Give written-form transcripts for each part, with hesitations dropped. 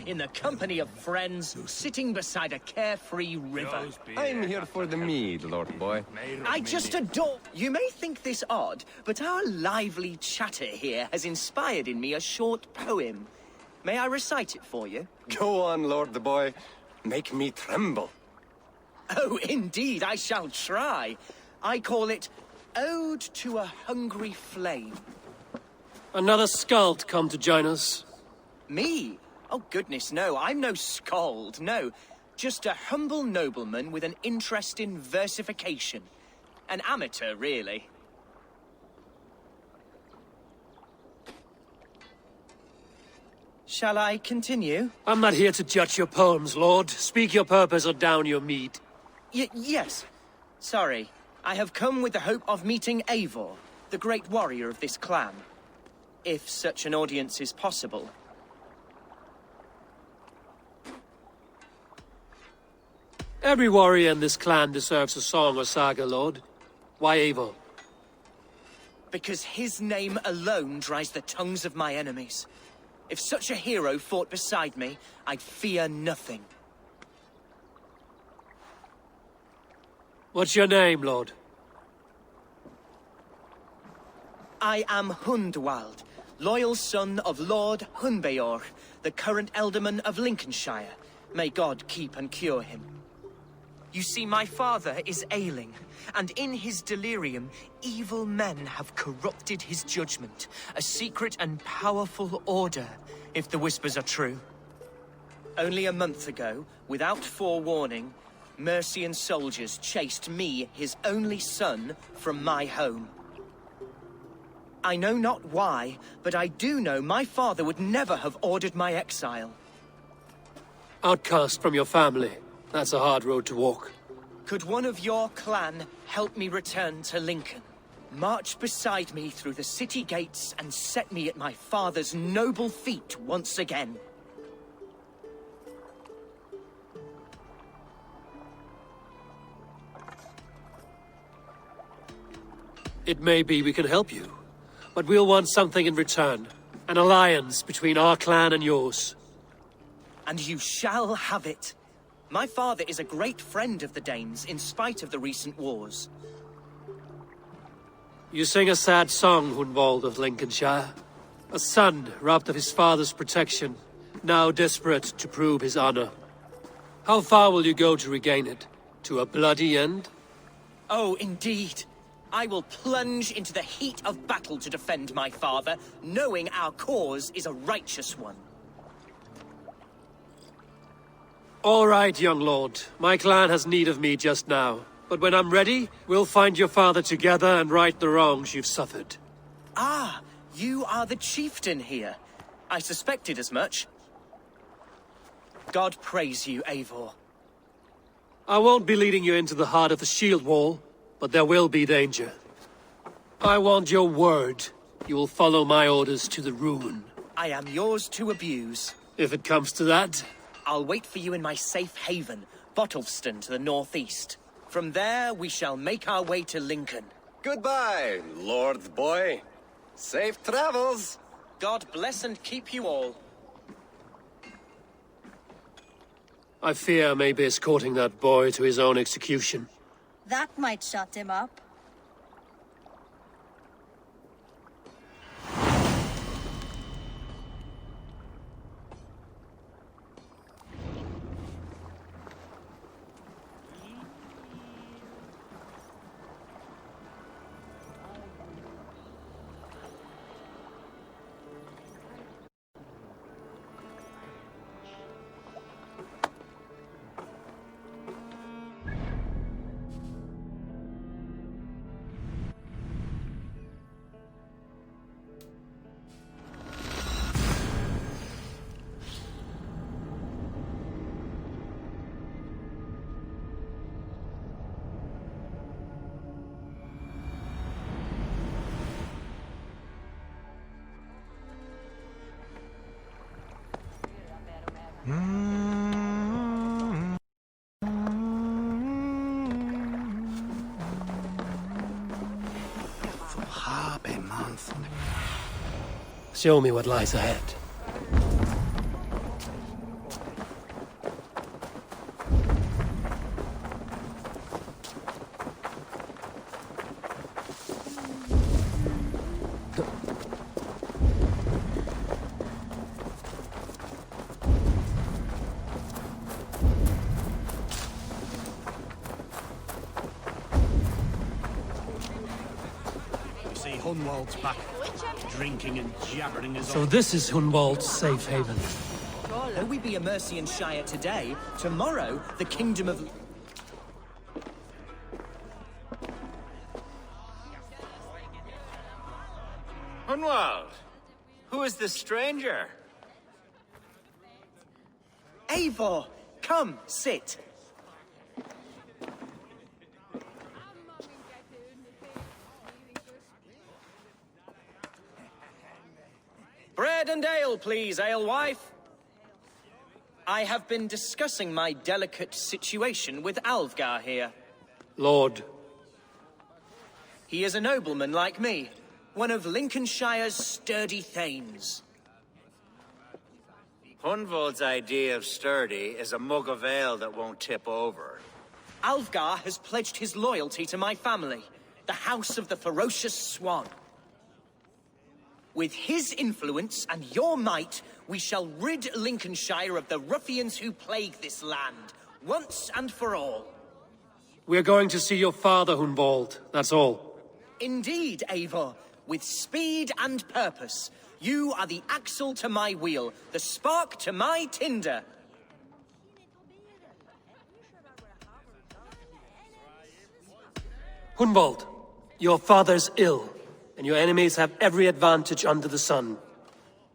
in the company of friends, sitting beside a carefree river. I'm here for the mead, Lord Boy. I just adore... You may think this odd, but our lively chatter here has inspired in me a short poem. May I recite it for you? Go on, Lord Boy. Make me tremble. Oh, indeed, I shall try. I call it Ode to a Hungry Flame. Another skald come to join us. Me? Oh, goodness, no. I'm no skald, no. Just a humble nobleman with an interest in versification. An amateur, really. Shall I continue? I'm not here to judge your poems, Lord. Speak your purpose or down your mead. Yes. Sorry. I have come with the hope of meeting Eivor, the great warrior of this clan. If such an audience is possible. Every warrior in this clan deserves a song or saga, Lord. Why Eivor? Because his name alone dries the tongues of my enemies. If such a hero fought beside me, I'd fear nothing. What's your name, Lord? I am Hundwald, loyal son of Lord Hunbeor, the current Elderman of Lincolnshire. May God keep and cure him. You see, my father is ailing, and in his delirium, evil men have corrupted his judgment. A secret and powerful order, if the whispers are true. Only a month ago, without forewarning, Mercian soldiers chased me, his only son, from my home. I know not why, but I do know my father would never have ordered my exile. Outcast from your family. That's a hard road to walk. Could one of your clan help me return to Lincoln? March beside me through the city gates and set me at my father's noble feet once again. It may be we can help you, but we'll want something in return. An alliance between our clan and yours. And you shall have it. My father is a great friend of the Danes, in spite of the recent wars. You sing a sad song, Hundwald of Lincolnshire. A son robbed of his father's protection, now desperate to prove his honor. How far will you go to regain it? To a bloody end? Oh, indeed. I will plunge into the heat of battle to defend my father, knowing our cause is a righteous one. All right, young lord. My clan has need of me just now. But when I'm ready, we'll find your father together and right the wrongs you've suffered. Ah, you are the chieftain here. I suspected as much. God praise you, Eivor. I won't be leading you into the heart of the shield wall, but there will be danger. I want your word. You will follow my orders to the ruin. I am yours to abuse. If it comes to that. I'll wait for you in my safe haven, Bottleston to the northeast. From there, we shall make our way to Lincoln. Goodbye, Lord Boy. Safe travels. God bless and keep you all. I fear I may be escorting that boy to his own execution. That might shut him up. Show me what lies ahead. Hunwald's back, drinking and jabbering as So this is Hunwald's safe haven. Though we be a Mercian Shire today, tomorrow the kingdom of... Hunwald, who is this stranger? Eivor, come, sit. Bread and ale, please, alewife. I have been discussing my delicate situation with Alvgar here. Lord, He is a nobleman like me, one of Lincolnshire's sturdy thanes. Hunwald's idea of sturdy is a mug of ale that won't tip over. Alvgar has pledged his loyalty to my family, the House of the Ferocious Swan. With his influence and your might, we shall rid Lincolnshire of the ruffians who plague this land, once and for all. we're going to see your father, Hunwald. That's all. Indeed, Eivor, with speed and purpose. You are the axle to my wheel, the spark to my tinder. Hunwald, your father's ill, and your enemies have every advantage under the sun.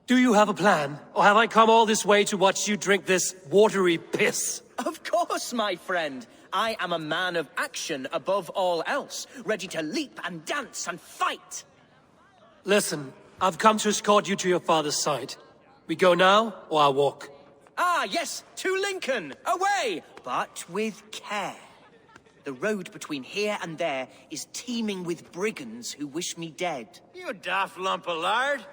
Do you have a plan, or have I come all this way to watch you drink this watery piss? Of course, my friend. I am a man of action above all else, ready to leap and dance and fight. Listen, I've come to escort you to your father's side. We go now, or I walk? Ah, yes, to Lincoln, away, but with care. The road between here and there is teeming with brigands who wish me dead. You daft lump of lard!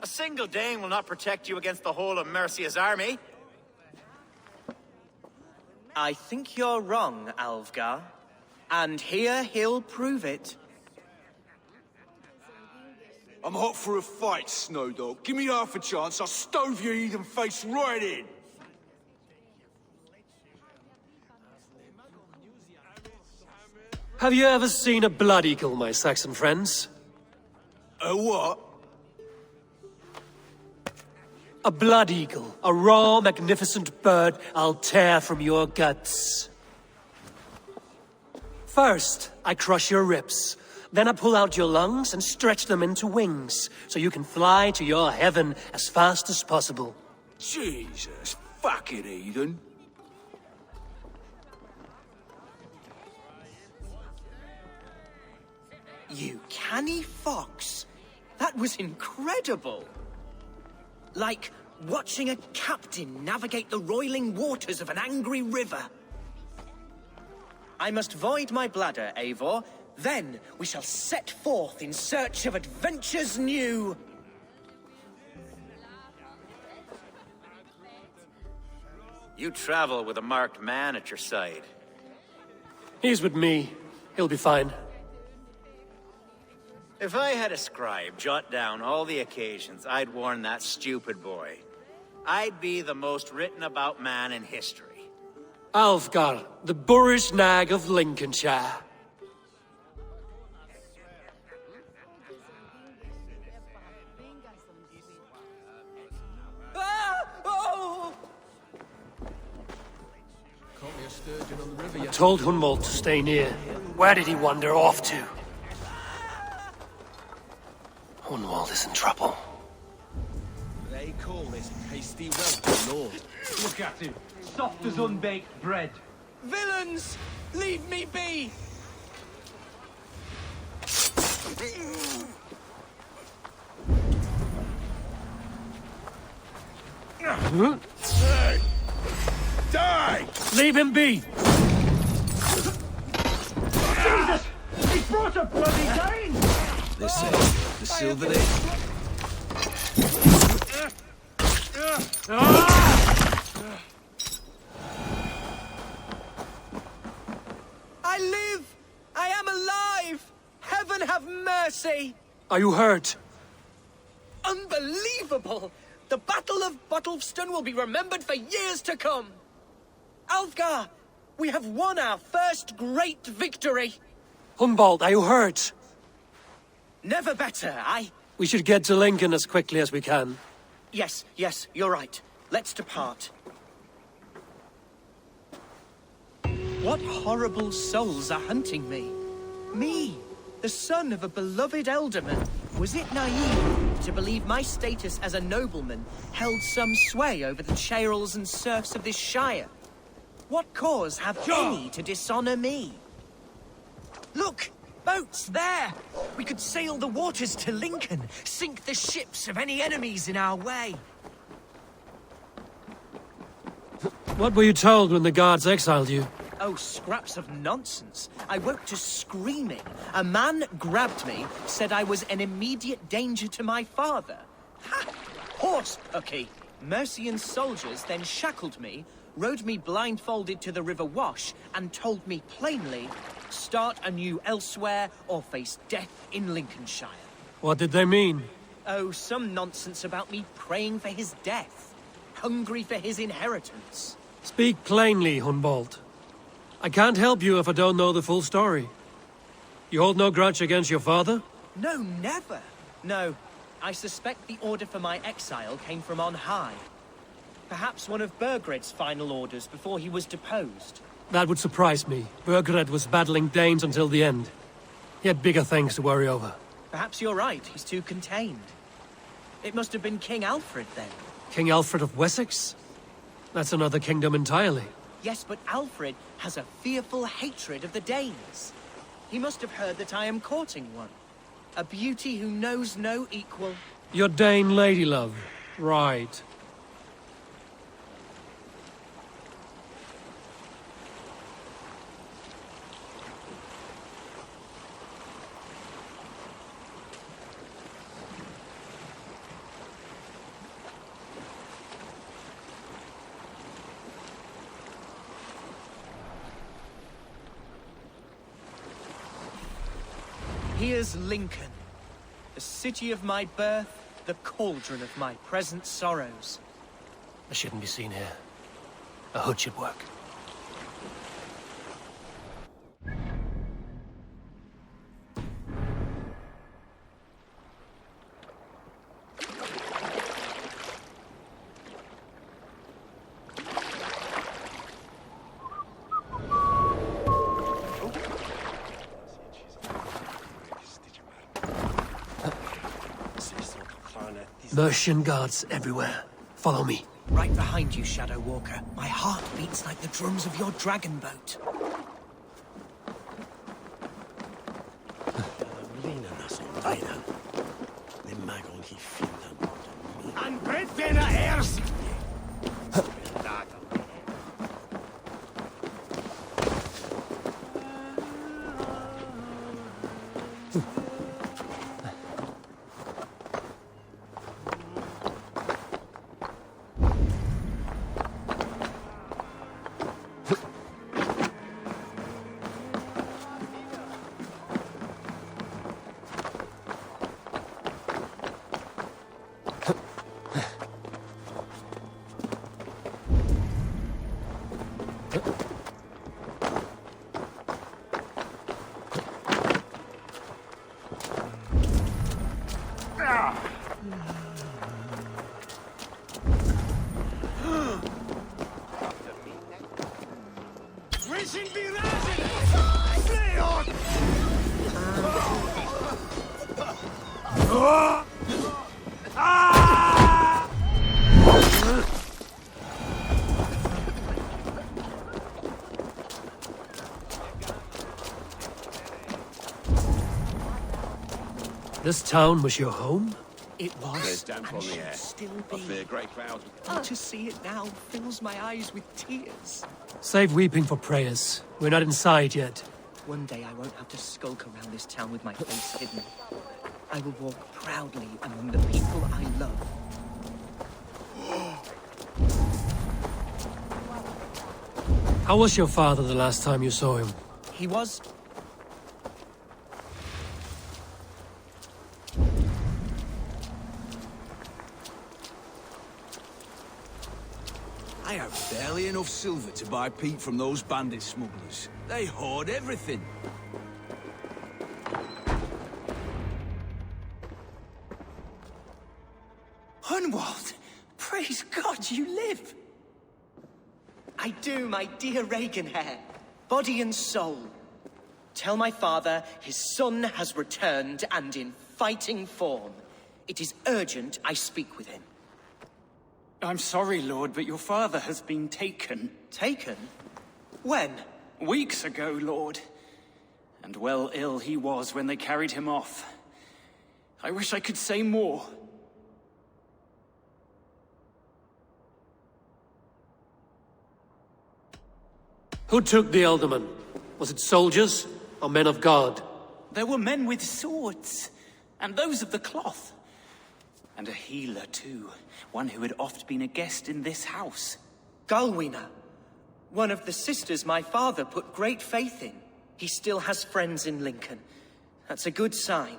A single Dane will not protect you against the whole of Mercia's army. I think you're wrong, Alvgar. And here he'll prove it. I'm hot for a fight, Snowdog. Give me half a chance, I'll stove your heathen face right in. Have you ever seen a blood eagle, my Saxon friends? A what? A blood eagle, a raw, magnificent bird I'll tear from your guts. First, I crush your ribs. Then I pull out your lungs and stretch them into wings, so you can fly to your heaven as fast as possible. Jesus, fucking heathen. You canny fox. That was incredible. Like watching a captain navigate the roiling waters of an angry river. I must void my bladder, Eivor. Then we shall set forth in search of adventures new. You travel with a marked man at your side. He's with me. He'll be fine. If I had a scribe jot down all the occasions I'd warn that stupid boy, I'd be the most written about man in history. Alvgar, the boorish nag of Lincolnshire. Ah! Oh! I told Hunwald to stay near. Where did he wander off to? Hunwald is in trouble. They call this hasty welcome, Lord. Look at him, soft as unbaked bread. Villains! Leave me be! Die! Leave him be! Jesus! He brought a bloody Dane! This is the silver lady. I live! I am alive! Heaven have mercy! Are you hurt? Unbelievable! The Battle of Bottlefston will be remembered for years to come! Alfgar, we have won our first great victory! Hunwald, are you hurt? Never better, aye? We should get to Lincoln as quickly as we can. Yes, yes, you're right. Let's depart. What horrible souls are hunting me? Me, the son of a beloved ealdorman. Was it naive to believe my status as a nobleman held some sway over the churls and serfs of this shire? What cause have any to dishonor me? Look! Boats there! We could sail the waters to Lincoln, sink the ships of any enemies in our way. What were you told when the guards exiled you? Oh, scraps of nonsense. I woke to screaming. A man grabbed me, said I was an immediate danger to my father. Ha! Horse pucky! Mercian soldiers then shackled me, rode me blindfolded to the River Wash, and told me plainly, start anew elsewhere or face death in Lincolnshire. What did they mean? Oh, some nonsense about me praying for his death, hungry for his inheritance. Speak plainly, Hunwald. I can't help you if I don't know the full story. You hold no grudge against your father? No, never. No, I suspect the order for my exile came from on high. Perhaps one of Burgred's final orders before he was deposed. That would surprise me. Burgred was battling Danes until the end. He had bigger things to worry over. Perhaps you're right, he's too contained. It must have been King Alfred then. King Alfred of Wessex? That's another kingdom entirely. Yes, but Alfred has a fearful hatred of the Danes. He must have heard that I am courting one. A beauty who knows no equal. Your Dane lady love. Right. Here's Lincoln, the city of my birth, the cauldron of my present sorrows. I shouldn't be seen here. A hood should work. Mercian guards everywhere. Follow me. Right behind you, Shadow Walker. My heart beats like the drums of your dragon boat. This town was your home? It was, down and from the should air. still I be. fear great crowds. Oh, to see it now fills my eyes with tears. Save weeping for prayers. We're not inside yet. One day I won't have to skulk around this town with my face hidden. I will walk proudly among the people I love. How was your father the last time you saw him? He was... I have barely enough silver to buy peat from those bandit smugglers. They hoard everything. my dear Regenhair, body and soul. Tell my father his son has returned and in fighting form. It is urgent I speak with him. I'm sorry, Lord, but your father has been taken. Taken? When? Weeks ago, Lord. And well ill he was when they carried him off. I wish I could say more. Who took the Elderman? Was it soldiers or men of God? There were men with swords, and those of the cloth. And a healer, too. One who had oft been a guest in this house. Galwina, one of the sisters my father put great faith in. He still has friends in Lincoln. That's a good sign.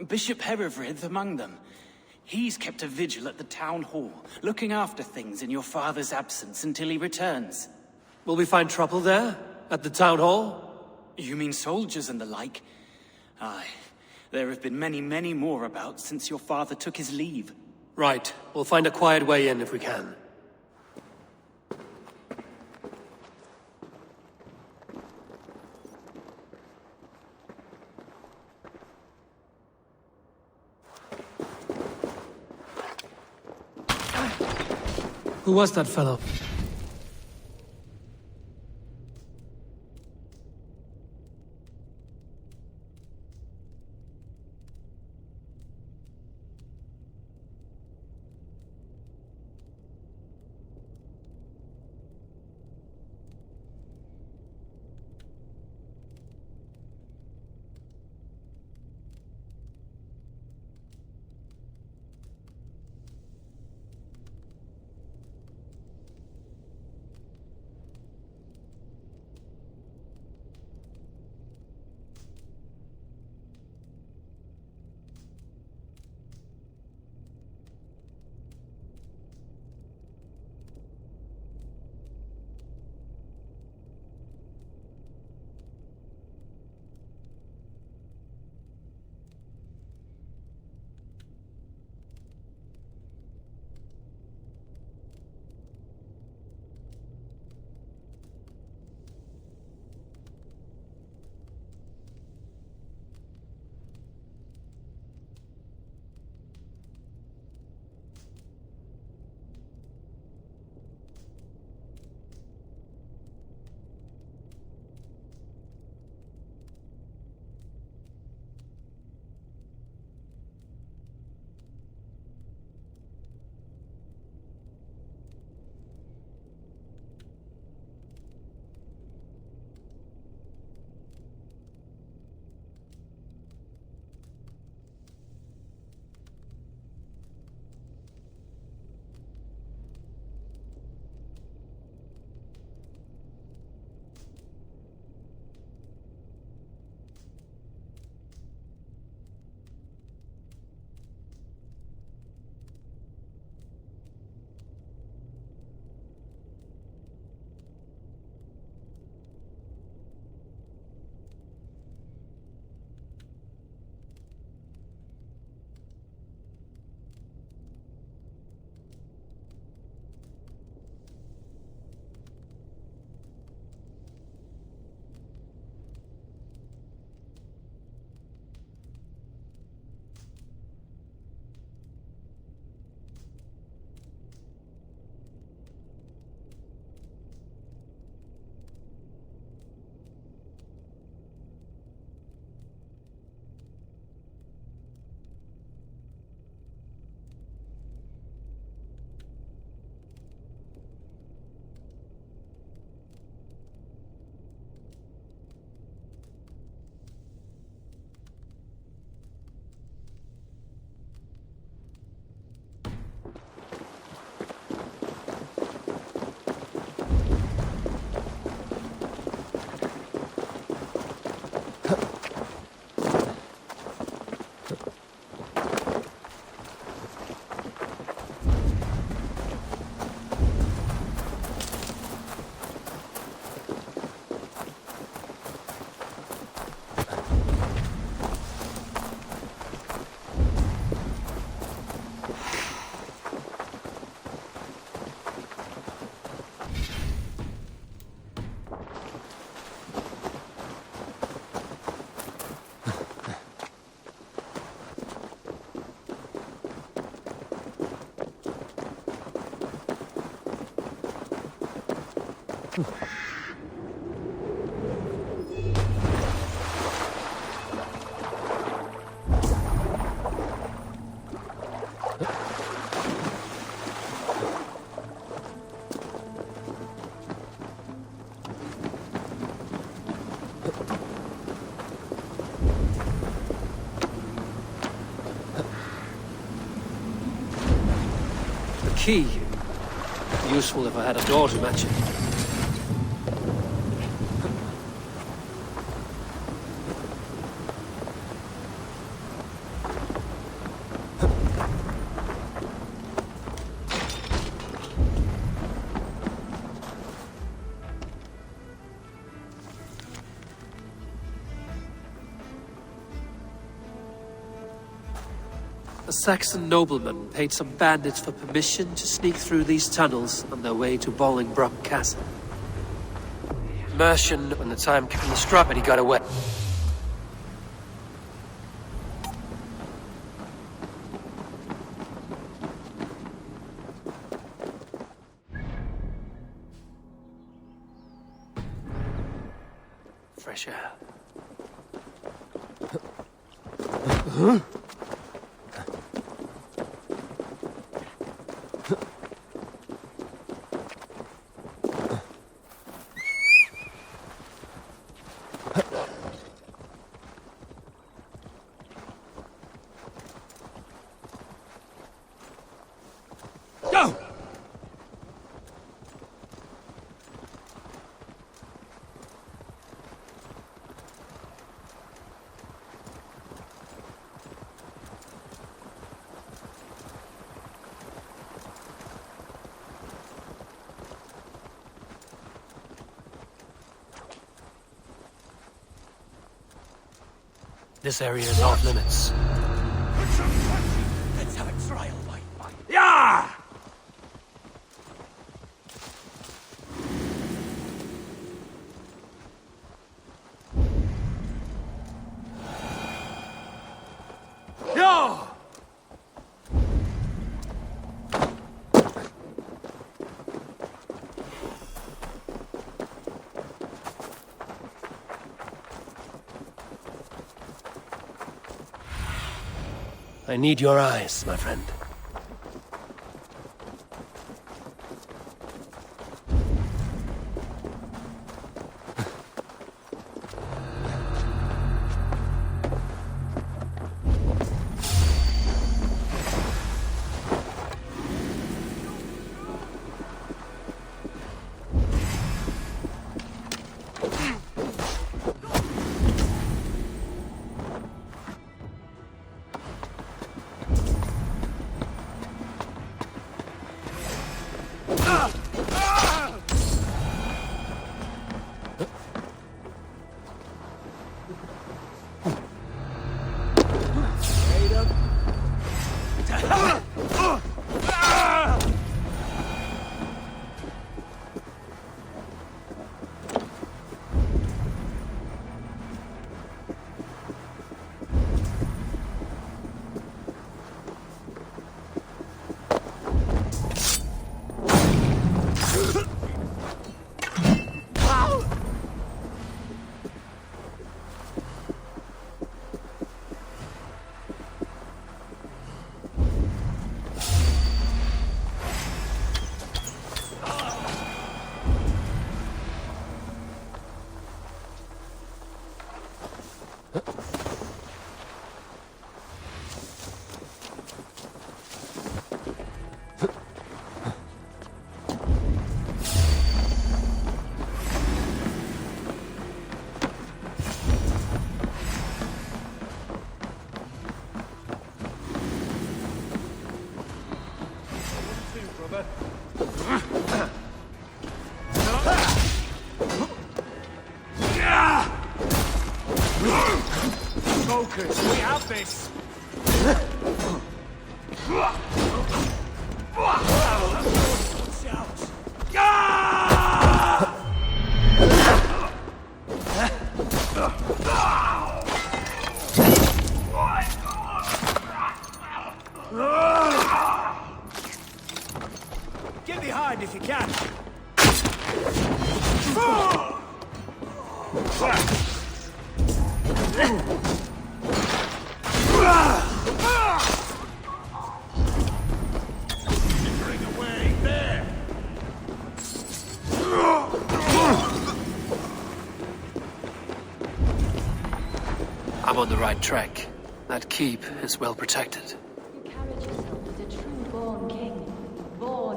Bishop Herefrith among them. He's kept a vigil at the town hall, looking after things in your father's absence until he returns. Will we find trouble there? At the town hall? You mean soldiers and the like? Aye. There have been many, many more about since your father took his leave. Right. We'll find a quiet way in if we can. Who was that fellow? key. Useful if I had a door to match it. A Saxon nobleman paid some bandits for permission to sneak through these tunnels on their way to Bolingbroke Castle. Mercian, when the time came, struck, but he got away. Fresh air. Huh? This area is off limits. Let's have a trial, mate. Yeah! Yeah! I need your eyes, my friend. Focus, we have this! Get behind if you can. I'm on the right track. That keep is well protected. You carried yourself as a true-born king, born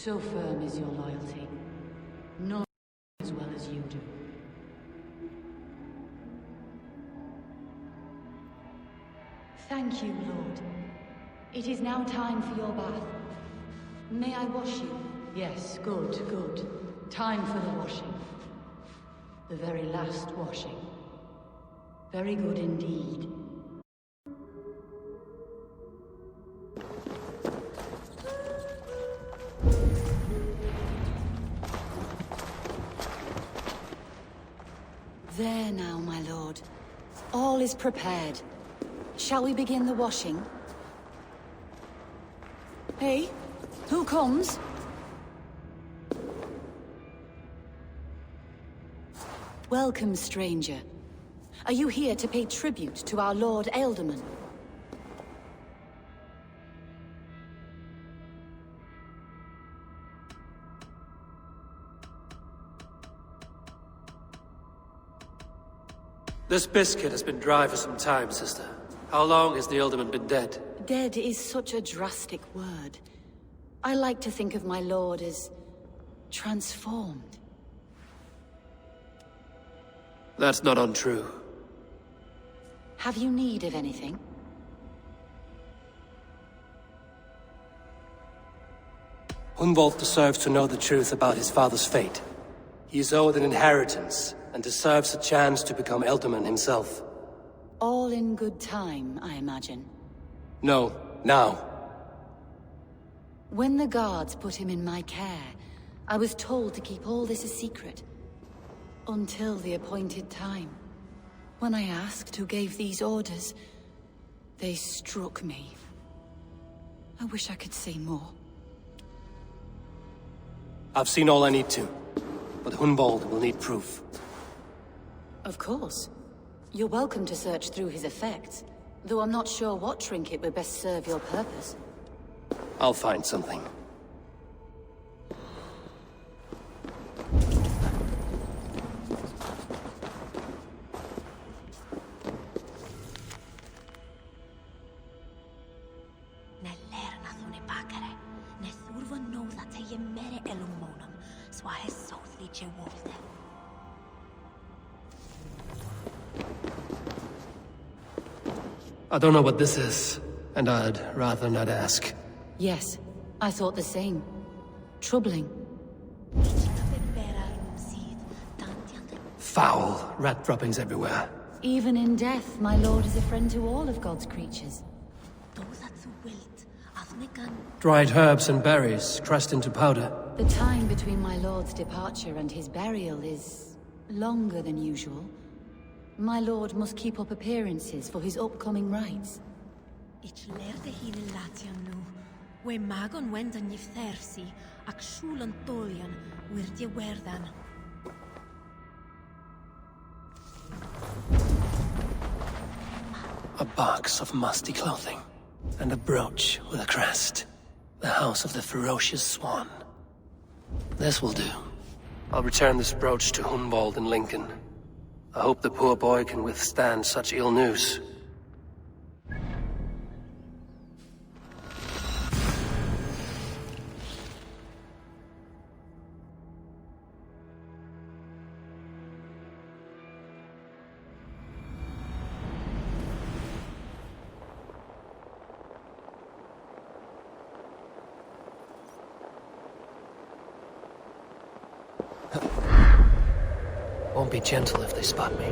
So firm is your loyalty. None as well as you do. Thank you, Lord. It is now time for your bath. May I wash you? Yes, good, good. Time for the washing. The very last washing. Very good indeed. There now, my lord. All is prepared. Shall we begin the washing? Hey, who comes? Welcome, stranger. Are you here to pay tribute to our Lord Ealdorman? This biscuit has been dry for some time, sister. How long has the Ealdorman been dead? Dead is such a drastic word. I like to think of my lord as transformed. That's not untrue. Have you need of anything? Hunwald deserves to know the truth about his father's fate. He is owed an inheritance, and deserves a chance to become Ealdorman himself. All in good time, I imagine. No, now. When the guards put him in my care, I was told to keep all this a secret. Until the appointed time. When I asked who gave these orders, they struck me. I wish I could say more. I've seen all I need to, but Hunwald will need proof. Of course. You're welcome to search through his effects, though I'm not sure what trinket would best serve your purpose. I'll find something. I don't know what this is, and I'd rather not ask. Yes, I thought the same. Troubling. Foul. Rat droppings everywhere. Even in death, my lord is a friend to all of God's creatures. Dried herbs and berries, crushed into powder. The time between my lord's departure and his burial is longer than usual. My lord must keep up appearances for his upcoming rites. Ich leerde hin in Latian nu. We magon wendan yif thersi, ac shulan tolian, wirdi werdan. A box of musty clothing, and a brooch with a crest. The house of the ferocious swan. This will do. I'll return this brooch to Hunwald and Lincoln. I hope the poor boy can withstand such ill news. Won't be gentle if they spot me.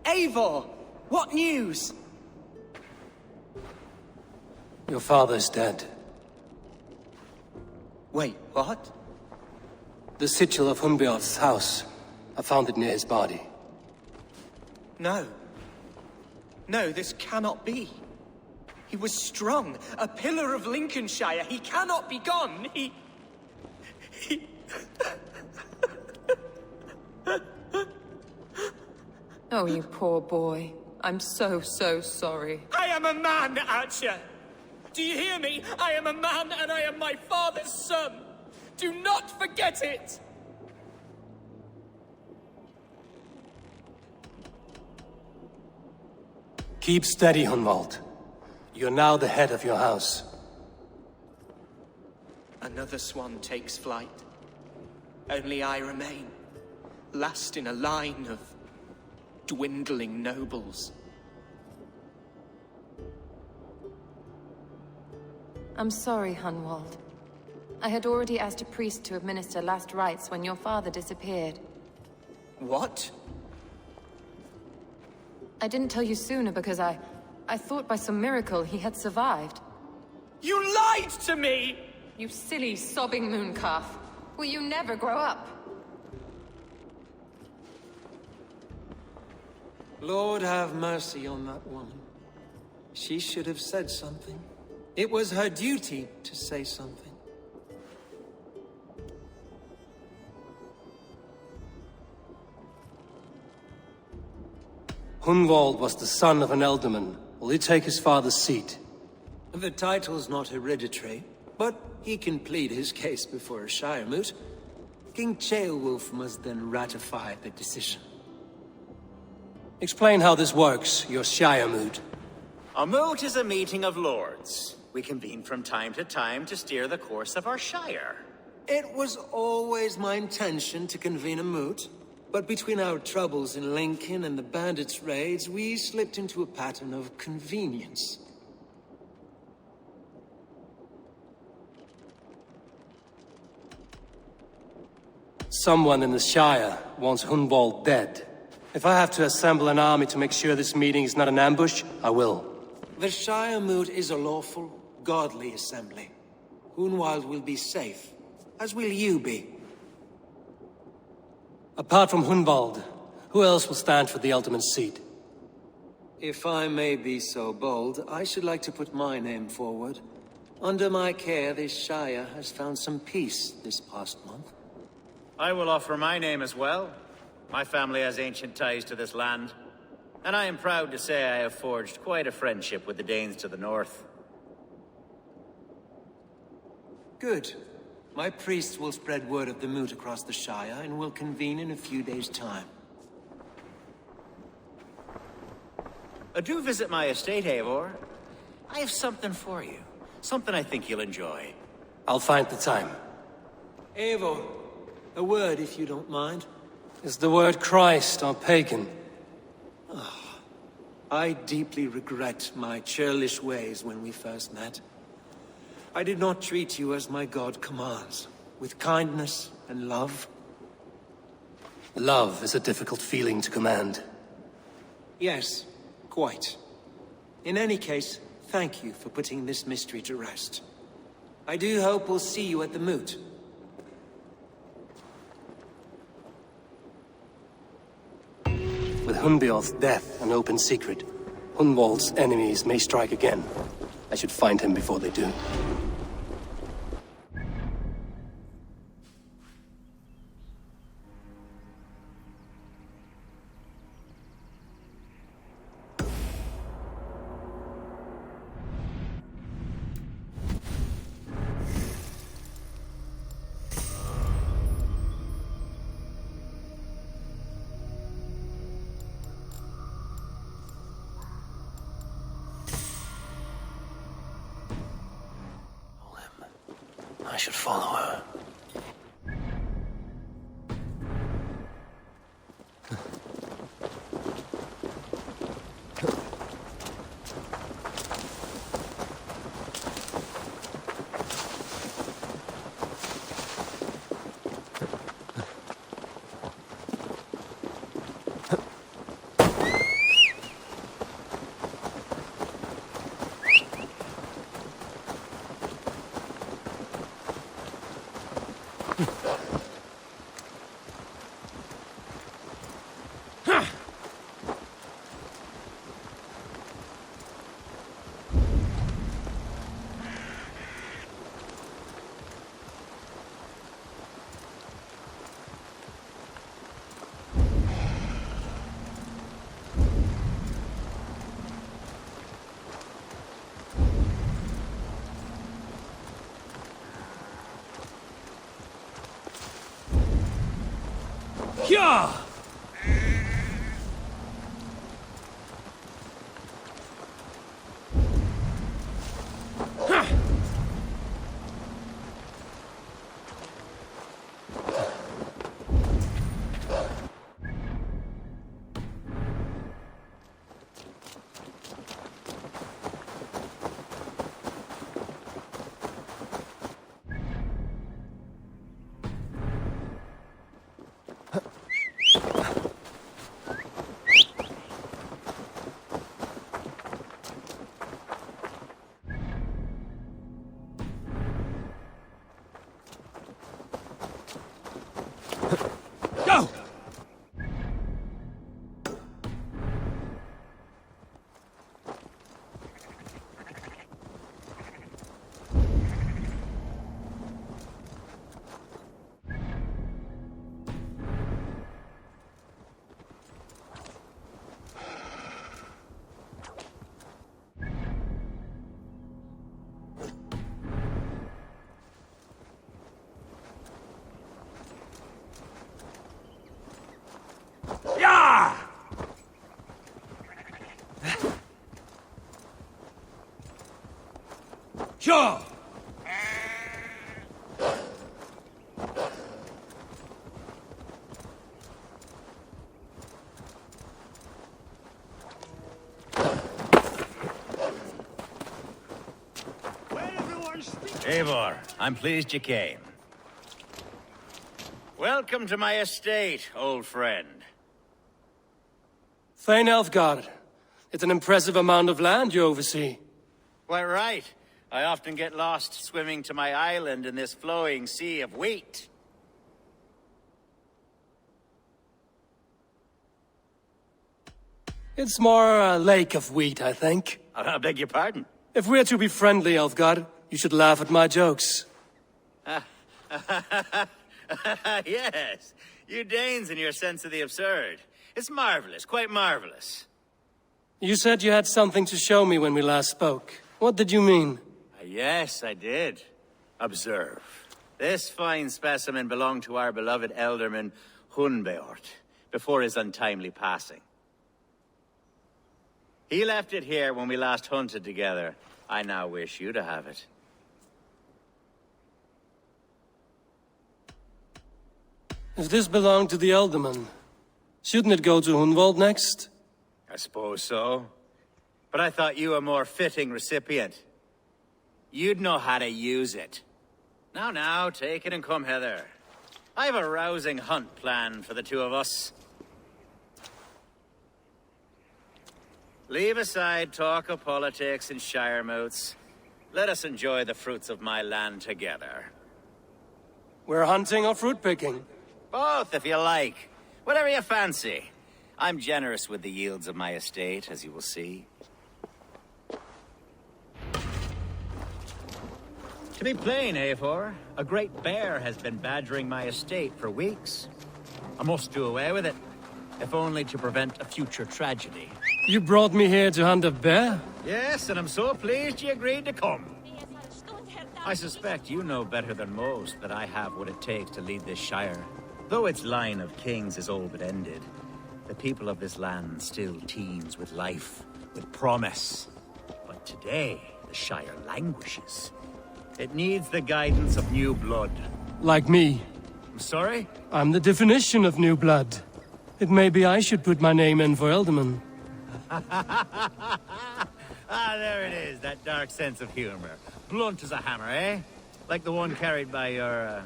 Eivor! What news? Your father's dead. Wait, what? The sigil of Hunbeorth's house. I found it near his body. No. No, this cannot be. He was strong, a pillar of Lincolnshire. He cannot be gone. He... Oh, you poor boy. I'm so sorry. I am a man, Archer! Do you hear me? I am a man and I am my father's son! Do not forget it! Keep steady, Hunwald. You're now the head of your house. Another swan takes flight. Only I remain, last in a line of dwindling nobles. I'm sorry, Hunwald. I had already asked a priest to administer last rites when your father disappeared. What? I didn't tell you sooner because I thought by some miracle he had survived. You lied to me! You silly, sobbing mooncalf. Will you never grow up? Lord have mercy on that woman. She should have said something. It was her duty to say something. Hunwald was the son of an ealdorman. Will he take his father's seat? The title's not hereditary, but he can plead his case before a Shire moot. King Ceolwulf must then ratify the decision. Explain how this works, your Shire moot. A moot is a meeting of lords. We convene from time to time to steer the course of our Shire. It was always my intention to convene a moot, but between our troubles in Lincoln and the bandits' raids, we slipped into a pattern of convenience. Someone in the Shire wants Hunwald dead. If I have to assemble an army to make sure this meeting is not an ambush, I will. The Shire moot is a lawful, godly assembly. Hunwald will be safe, as will you be. Apart from Hunwald, who else will stand for the ultimate seat? If I may be so bold, I should like to put my name forward. Under my care, this Shire has found some peace this past month. I will offer my name as well. My family has ancient ties to this land, and I am proud to say I have forged quite a friendship with the Danes to the north. Good. My priests will spread word of the moot across the Shire, and will convene in a few days' time. Do visit my estate, Eivor. I have something for you. Something I think you'll enjoy. I'll find the time. Eivor, a word if you don't mind. Is the word Christ or pagan? I deeply regret my churlish ways when we first met. I did not treat you as my god commands, with kindness and love. Love is a difficult feeling to command. Yes, quite. In any case, thank you for putting this mystery to rest. I do hope we'll see you at the moot. With Hunbeorth's death an open secret, Hunwald's enemies may strike again. I should find him before they do. I should follow her. Yeah! Go! Yeah! Sure! Eivor, I'm pleased you came. Welcome to my estate, old friend. Thane Elfgard. It's an impressive amount of land you oversee. Quite right. I often get lost swimming to my island in this flowing sea of wheat. It's more a lake of wheat, I think. I beg your pardon? If we're to be friendly, Elfgard, you should laugh at my jokes. Yes, you Danes and your sense of the absurd. It's marvelous, quite marvelous. You said you had something to show me when we last spoke. What did you mean? Yes, I did. Observe. This fine specimen belonged to our beloved elderman, Hunbeort, before his untimely passing. He left it here when we last hunted together. I now wish you to have it. If this belonged to the Elderman, shouldn't it go to Hunwald next? I suppose so. But I thought you a more fitting recipient. You'd know how to use it. Now, take it and come hither. I have a rousing hunt planned for the two of us. Leave aside talk of politics and shire moots. Let us enjoy the fruits of my land together. We're hunting or fruit picking? Both, if you like. Whatever you fancy. I'm generous with the yields of my estate, as you will see. To be plain, Eivor, a great bear has been badgering my estate for weeks. I must do away with it, if only to prevent a future tragedy. You brought me here to hunt a bear? Yes, and I'm so pleased you agreed to come. I suspect you know better than most that I have what it takes to lead this shire. Though its line of kings is all but ended, the people of this land still teems with life, with promise. But today, the shire languishes. It needs the guidance of new blood. Like me. I'm sorry? I'm the definition of new blood. It may be I should put my name in for Elderman. There it is, that dark sense of humor. Blunt as a hammer, eh? Like the one carried by your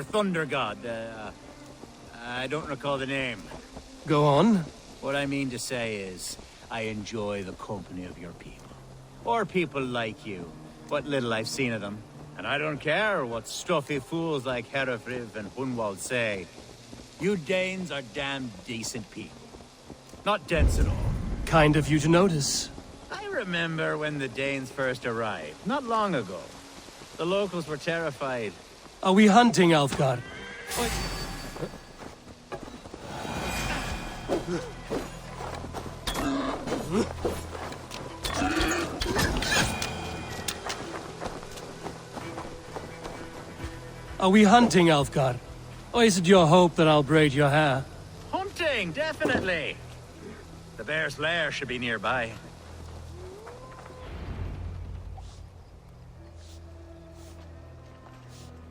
thunder god. I don't recall the name. Go on. What I mean to say is, I enjoy the company of your people. Or people like you. What little I've seen of them. And I don't care what stuffy fools like Herefriv and Hunwald say. You Danes are damn decent people. Not dense at all. Kind of you to notice. I remember when the Danes first arrived, not long ago. The locals were terrified. Are we hunting, Alfgard? Are we hunting, Alfgard? Or is it your hope that I'll braid your hair? Hunting, definitely. The bear's lair should be nearby.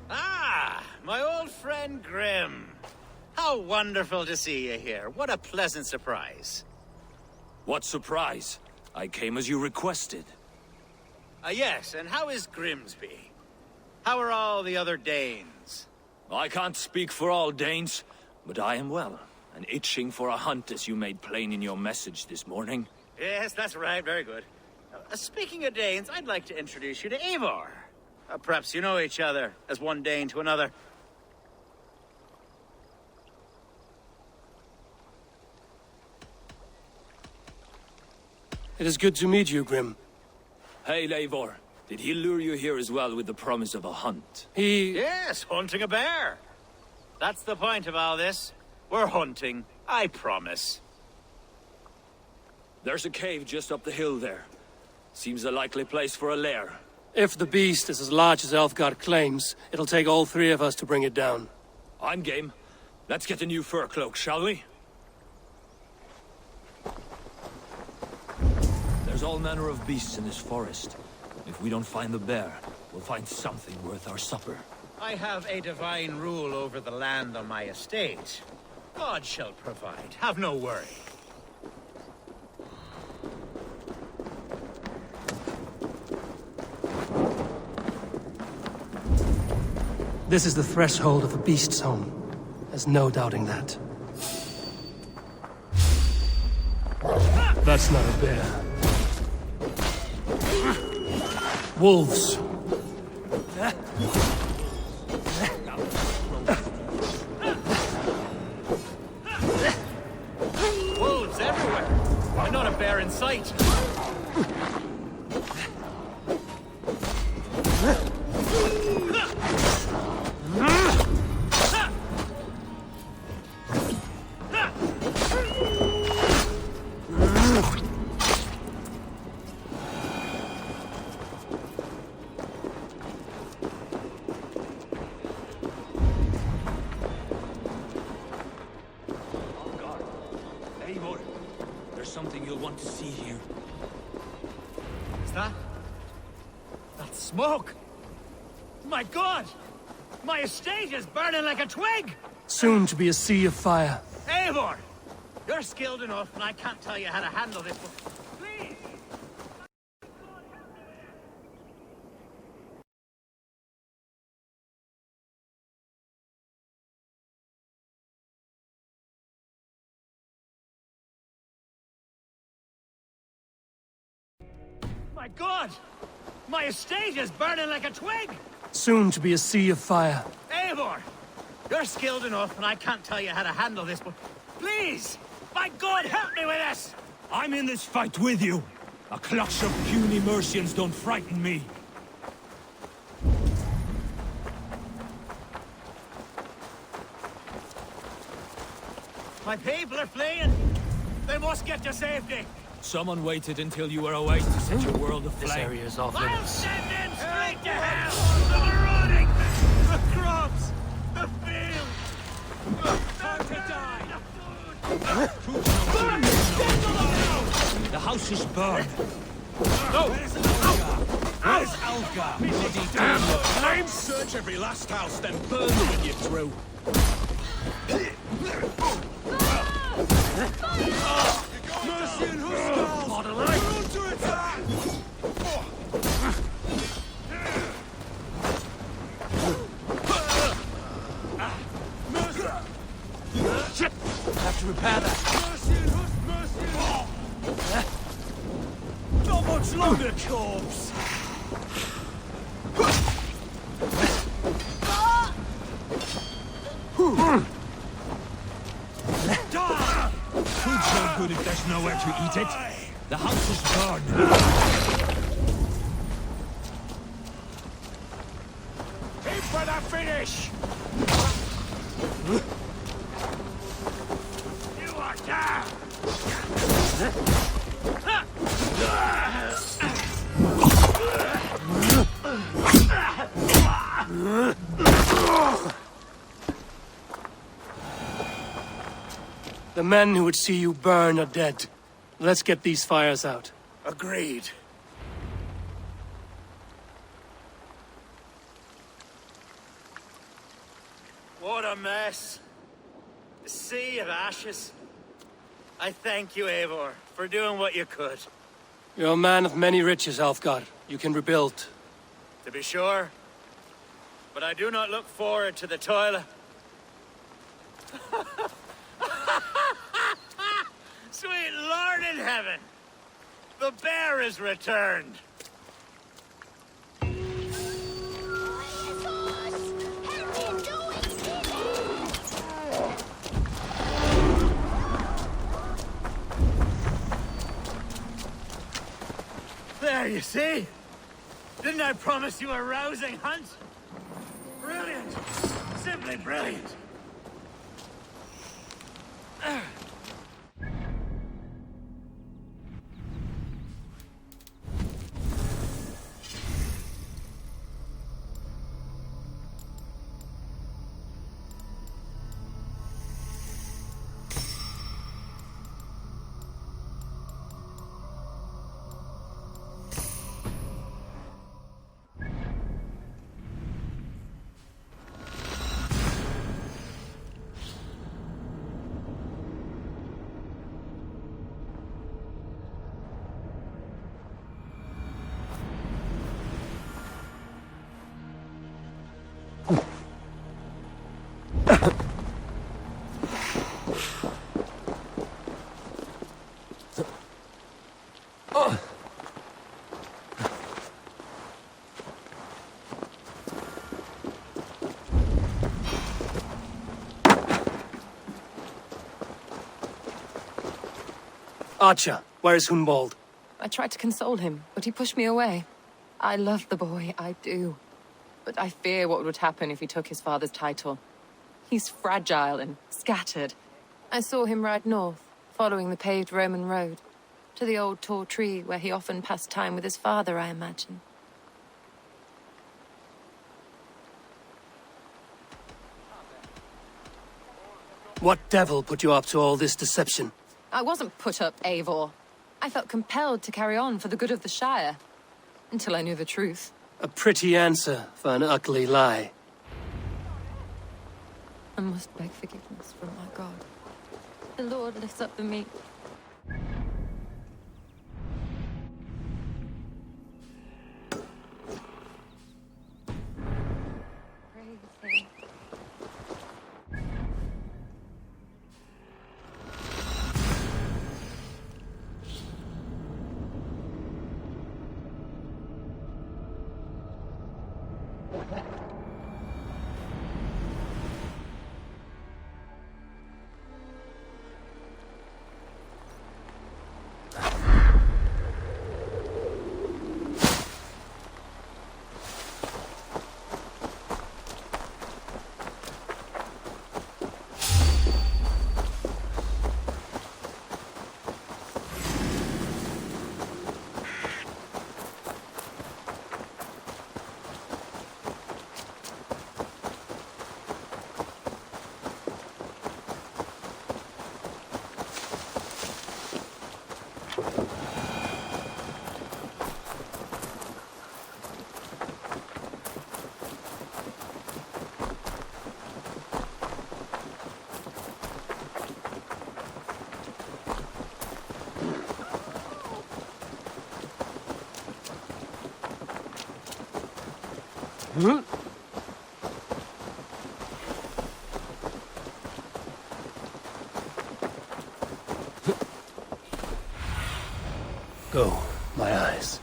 Ah, my old friend Grim. How wonderful to see you here. What a pleasant surprise. What surprise? I came as you requested. Yes, and how is Grimsby? How are all the other Danes? I can't speak for all Danes, but I am well, and itching for a hunt as you made plain in your message this morning. Yes, that's right. Very good. Speaking of Danes, I'd like to introduce you to Eivor. Perhaps you know each other, as one Dane to another. It is good to meet you, Grim. Hey, Eivor. Did he lure you here as well with the promise of a hunt? Yes, hunting a bear. That's the point of all this. We're hunting, I promise. There's a cave just up the hill there. Seems a likely place for a lair. If the beast is as large as Elfgard claims, it'll take all three of us to bring it down. I'm game. Let's get a new fur cloak, shall we? There's all manner of beasts in this forest. If we don't find the bear, we'll find something worth our supper. I have a divine rule over the land on my estate. God shall provide. Have no worry. This is the threshold of the beast's home. There's no doubting that. That's not a bear. Wolves. Wolves everywhere, and not a bear in sight. Eivor, there's something you'll want to see here. Is that smoke? My God! My estate is burning like a twig! Soon to be a sea of fire. Eivor! You're skilled enough, and I can't tell you how to handle this, but please! My God! My estate is burning like a twig! Soon to be a sea of fire. Eivor! You're skilled enough, and I can't tell you how to handle this, but please! My God, help me with this! I'm in this fight with you. A clutch of puny Mercians don't frighten me. My people are fleeing! They must get to safety! Someone waited until you were away to set your world aflame. This area is off I'll limits. send them straight to hell! The marauding! The crops! The field! Time to die! The house is burned. No! Where's Algar? Bloody damn the Flames! Search every last house, then burn them when you're through. Mercian Huskarls! We're under attack! Shit! Have to repair that. Not much longer, corpse! Food's no good if there's nowhere to eat it. The house is burned. Aim for the finish! You are down! The men who would see you burn are dead. Let's get these fires out. Agreed. What a mess. A sea of ashes. I thank you, Eivor, for doing what you could. You're a man of many riches, Alfgar. You can rebuild. To be sure. But I do not look forward to the toil. Sweet Lord in heaven! The bear is returned! There, you see? Didn't I promise you a rousing hunt? Brilliant! Simply brilliant! Archer, where is Hunwald? I tried to console him, but he pushed me away. I love the boy, I do. But I fear what would happen if he took his father's title. He's fragile and scattered. I saw him ride north, following the paved Roman road. To the old tall tree where he often passed time with his father, I imagine. What devil put you up to all this deception? I wasn't put up, Eivor. I felt compelled to carry on for the good of the Shire. Until I knew the truth. A pretty answer for an ugly lie. I must beg forgiveness from my God. The Lord lifts up the meek. Praise him. Hmm? Go, my eyes.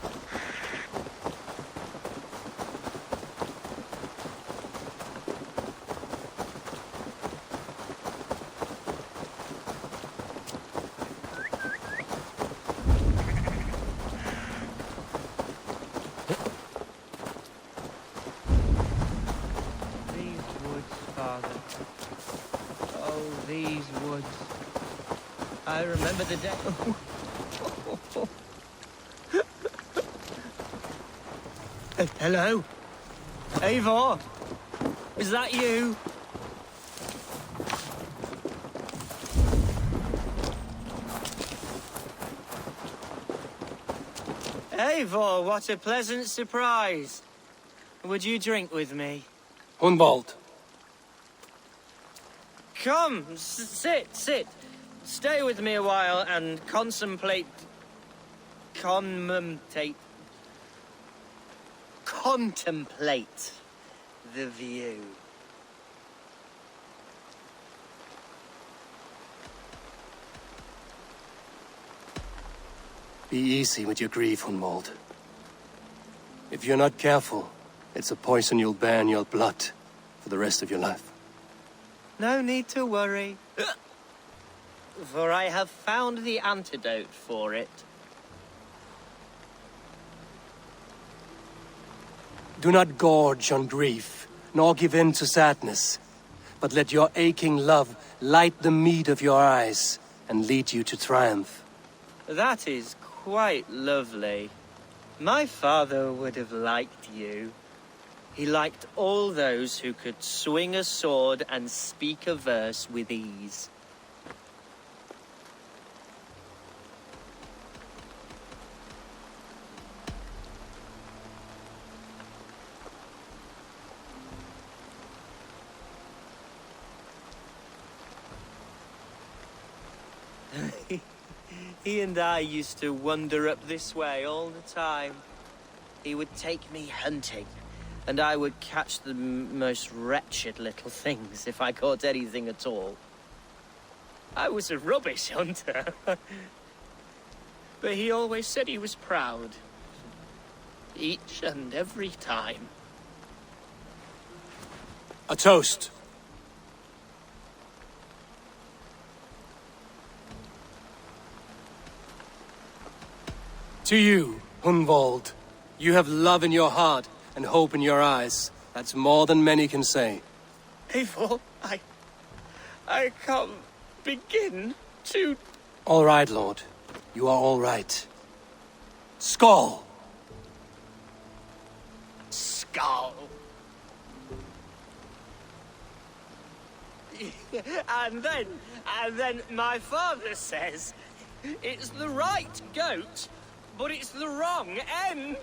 I remember the day. Hello? Eivor? Is that you? Eivor, what a pleasant surprise. Would you drink with me? Hunwald. Come, sit. Stay with me a while and contemplate the view. Be easy with your grief, Hunwald. If you're not careful, it's a poison you'll bear in your blood for the rest of your life. No need to worry. For I have found the antidote for it. Do not gorge on grief, nor give in to sadness, but let your aching love light the mead of your eyes and lead you to triumph. That is quite lovely. My father would have liked you. He liked all those who could swing a sword and speak a verse with ease. He and I used to wander up this way all the time. He would take me hunting, and I would catch the most wretched little things if I caught anything at all. I was a rubbish hunter. But he always said he was proud. Each and every time. A toast. To you, Hunwald. You have love in your heart and hope in your eyes. That's more than many can say. Eivor, I can't begin to... All right, Lord. You are all right. Skull! Skull. And then my father says it's the right goat, but it's the wrong end.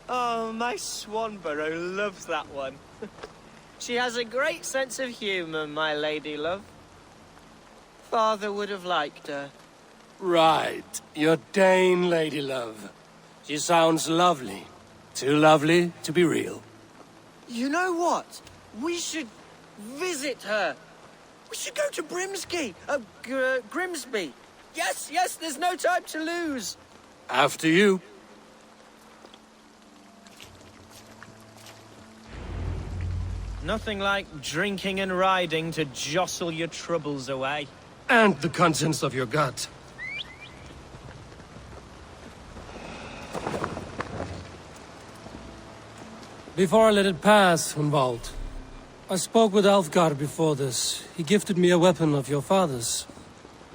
Oh, my Swanborough loves that one. She has a great sense of humour, my lady love. Father would have liked her. Right. Your Dane lady love. She sounds lovely. Too lovely to be real. You know what? We should visit her. We should go to Grimsby. Yes, there's no time to lose. After you. Nothing like drinking and riding to jostle your troubles away. And the contents of your gut. Before I let it pass, Hunwald, I spoke with Alfgar before this. He gifted me a weapon of your father's.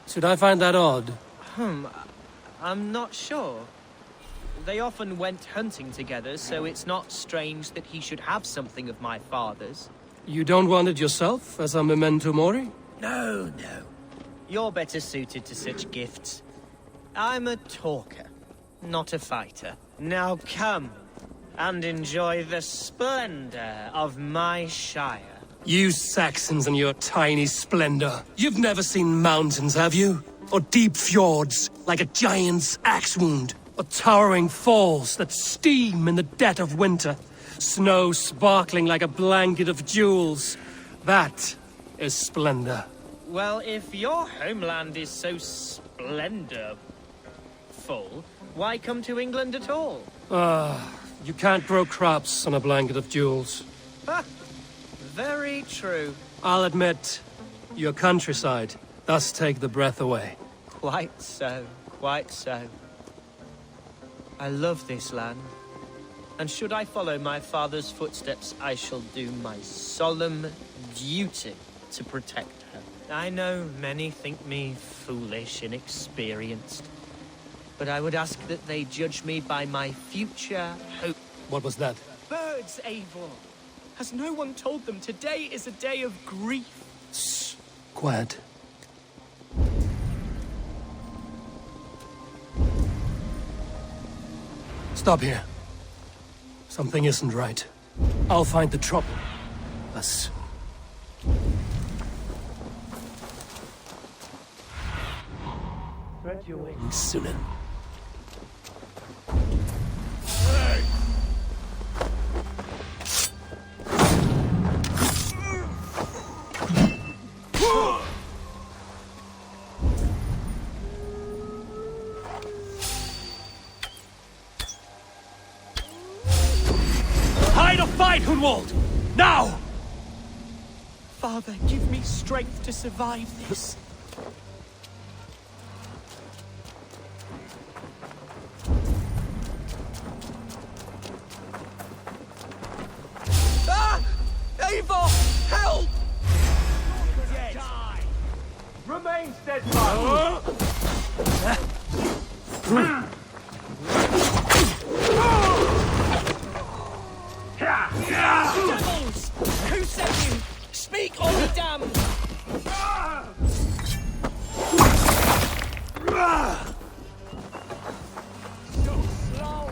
Should I find that odd? I'm not sure. They often went hunting together, so it's not strange that he should have something of my father's. You don't want it yourself, as a memento mori? No. You're better suited to such gifts. I'm a talker, not a fighter. Now come and enjoy the splendor of my shire. You Saxons and your tiny splendor. You've never seen mountains, have you? Or deep fjords, like a giant's axe wound? Or towering falls that steam in the dead of winter? Snow sparkling like a blanket of jewels? That is splendor. Well, if your homeland is so splendorful, why come to England at all? You can't grow crops on a blanket of jewels. Very true. I'll admit, your countryside does take the breath away. Quite so. I love this land. And should I follow my father's footsteps, I shall do my solemn duty to protect her. I know many think me foolish, inexperienced, but I would ask that they judge me by my future hope. What was that? Birds, Eivor! Has no one told them today is a day of grief? Shh. Quiet. Stop here. Something isn't right. I'll find the trouble. Us. Spread your wings, Sunan. Hide or fight, Hunwald! Now! Father, give me strength to survive this. Ah! Eivor! Help! Die! Remain steadfast! Devils! Who sent you? Speak or be damned! So slow!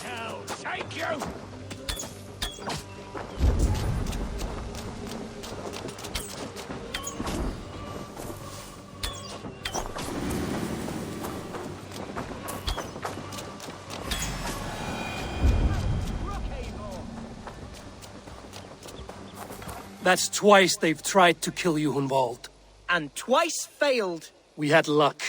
Hell, take you! That's twice they've tried to kill you, Hunwald. And twice failed. We had luck.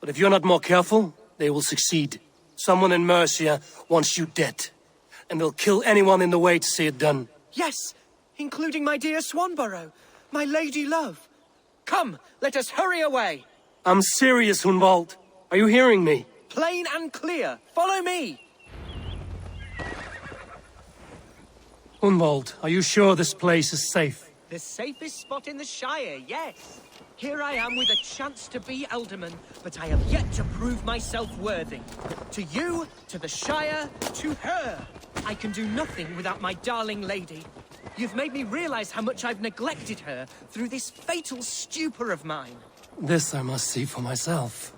But if you're not more careful, they will succeed. Someone in Mercia wants you dead. And they'll kill anyone in the way to see it done. Yes, including my dear Swanborough, my lady love. Come, let us hurry away. I'm serious, Hunwald. Are you hearing me? Plain and clear. Follow me. Hunwald, are you sure this place is safe? The safest spot in the Shire, yes. Here I am with a chance to be Alderman, but I have yet to prove myself worthy. To you, to the Shire, to her. I can do nothing without my darling lady. You've made me realize how much I've neglected her through this fatal stupor of mine. This I must see for myself.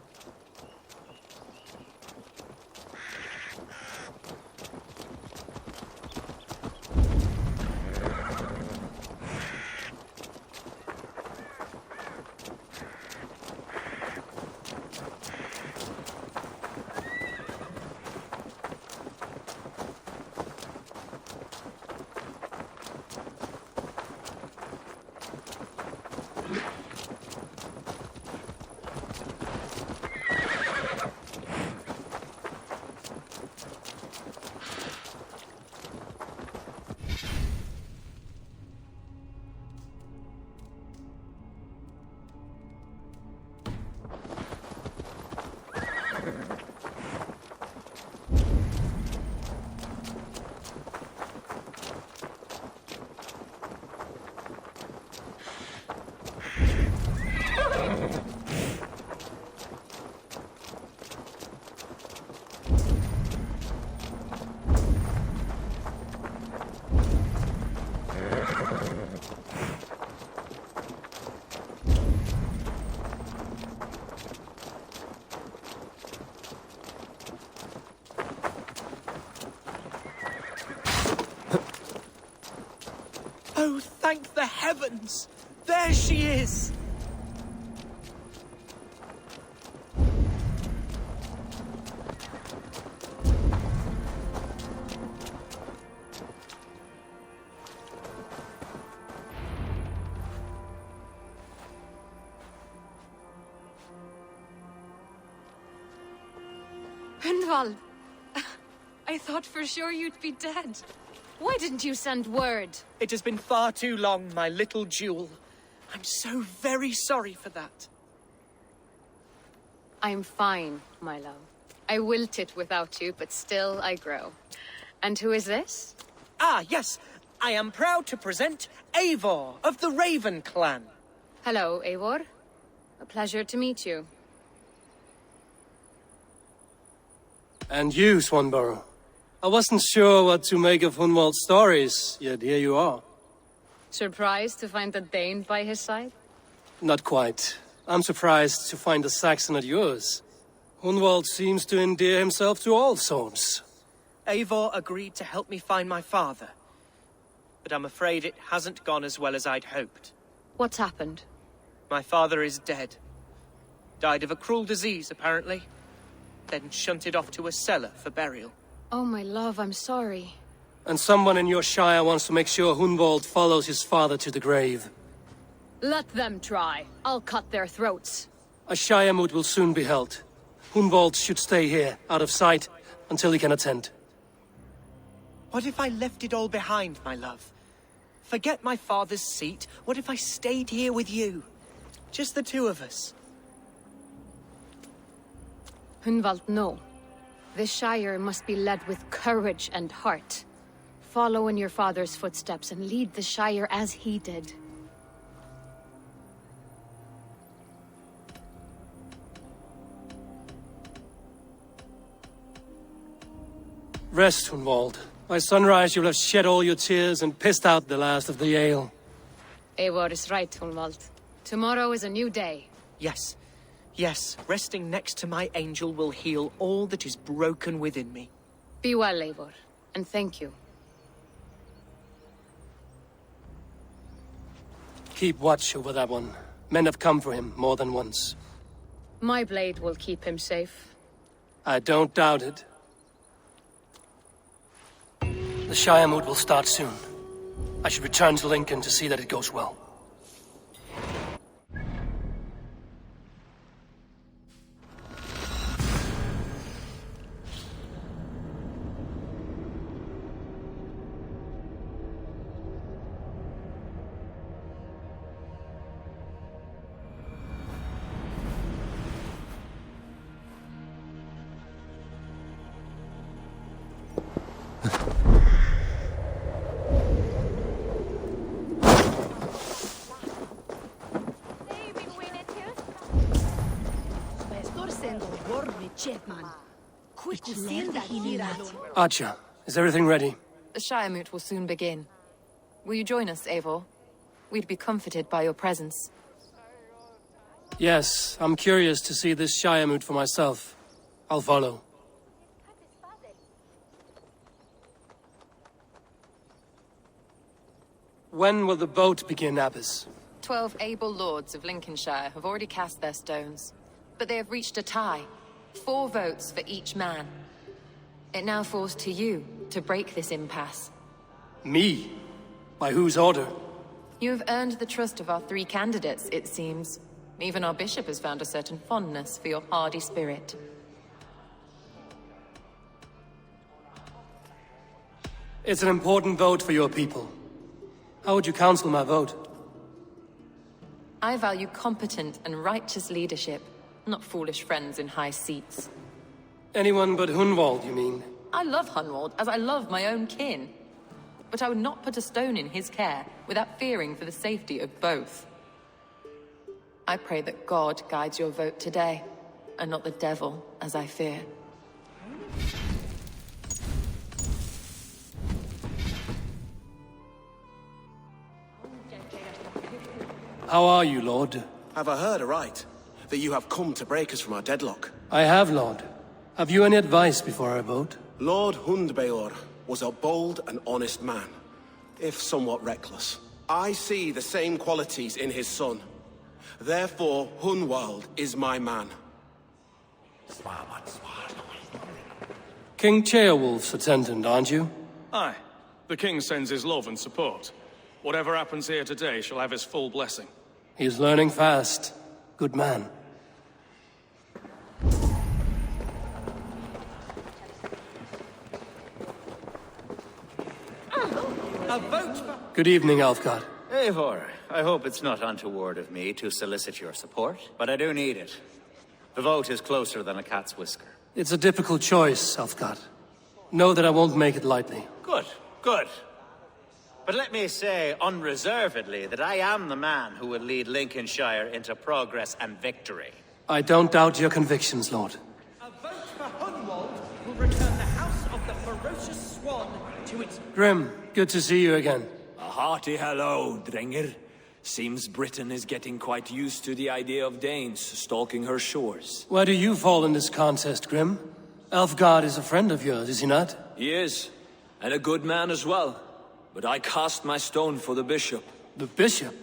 Oh, thank the heavens! There she is! Hunwald! I thought for sure you'd be dead. Why didn't you send word? It has been far too long, my little jewel. I'm so very sorry for that. I'm fine, my love. I wilted without you, but still I grow. And who is this? Ah, yes. I am proud to present Eivor of the Raven clan. Hello, Eivor. A pleasure to meet you. And you, Swanborough. I wasn't sure what to make of Hunwald's stories, yet here you are. Surprised to find a Dane by his side? Not quite. I'm surprised to find a Saxon at yours. Hunwald seems to endear himself to all sorts. Eivor agreed to help me find my father. But I'm afraid it hasn't gone as well as I'd hoped. What's happened? My father is dead. Died of a cruel disease, apparently. Then shunted off to a cellar for burial. Oh, my love, I'm sorry. And someone in your shire wants to make sure Hunwald follows his father to the grave. Let them try. I'll cut their throats. A shire moot will soon be held. Hunwald should stay here, out of sight, until he can attend. What if I left it all behind, my love? Forget my father's seat. What if I stayed here with you? Just the two of us. Hunwald, no. This Shire must be led with courage and heart. Follow in your father's footsteps and lead the Shire as he did. Rest, Hunwald. By sunrise you'll have shed all your tears and pissed out the last of the ale. Eivor is right, Hunwald. Tomorrow is a new day. Yes. Yes, resting next to my angel will heal all that is broken within me. Be well, Eivor, and thank you. Keep watch over that one. Men have come for him more than once. My blade will keep him safe. I don't doubt it. The Shire moot will start soon. I should return to Lincoln to see that it goes well. Archer, is everything ready? The Shire moot will soon begin. Will you join us, Eivor? We'd be comforted by your presence. Yes, I'm curious to see this Shire moot for myself. I'll follow. When will the boat begin, Abbess? 12 able lords of Lincolnshire have already cast their stones, but they have reached a tie. 4 votes for each man. It now falls to you to break this impasse. Me? By whose order? You have earned the trust of our 3 candidates, it seems. Even our bishop has found a certain fondness for your hardy spirit. It's an important vote for your people. How would you counsel my vote? I value competent and righteous leadership, not foolish friends in high seats. Anyone but Hunwald, you mean? I love Hunwald as I love my own kin. But I would not put a stone in his care without fearing for the safety of both. I pray that God guides your vote today, and not the devil, as I fear. How are you, Lord? Have I heard aright? That you have come to break us from our deadlock? I have, Lord. Have you any advice before I vote? Lord Hundbeor was a bold and honest man, if somewhat reckless. I see the same qualities in his son. Therefore, Hunwald is my man. King Ceolwulf's attendant, aren't you? Aye. The king sends his love and support. Whatever happens here today shall have his full blessing. He's learning fast. Good man. A vote for... Good evening, Alfgard. Eivor, I hope it's not untoward of me to solicit your support, but I do need it. The vote is closer than a cat's whisker. It's a difficult choice, Alfgard. Know that I won't make it lightly. Good, good. But let me say unreservedly that I am the man who will lead Lincolnshire into progress and victory. I don't doubt your convictions, Lord. A vote for Hunwald will return the House of the Ferocious Grim, good to see you again. A hearty hello, Drenger. Seems Britain is getting quite used to the idea of Danes stalking her shores. Where do you fall in this contest, Grim? Elfgard is a friend of yours, is he not? He is, and a good man as well. But I cast my stone for the bishop. The bishop?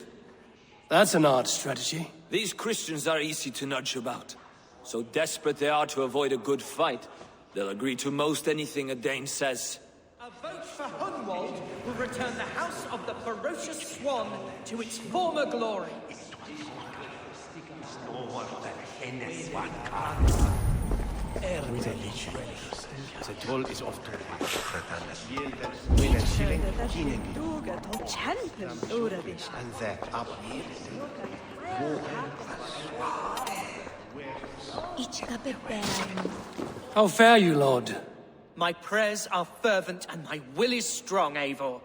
That's an odd strategy. These Christians are easy to nudge about. So desperate they are to avoid a good fight, they'll agree to most anything a Dane says. A vote for Hunwald will return the House of the Ferocious Swan to its former glory. How fare you, Lord? My prayers are fervent and my will is strong, Eivor.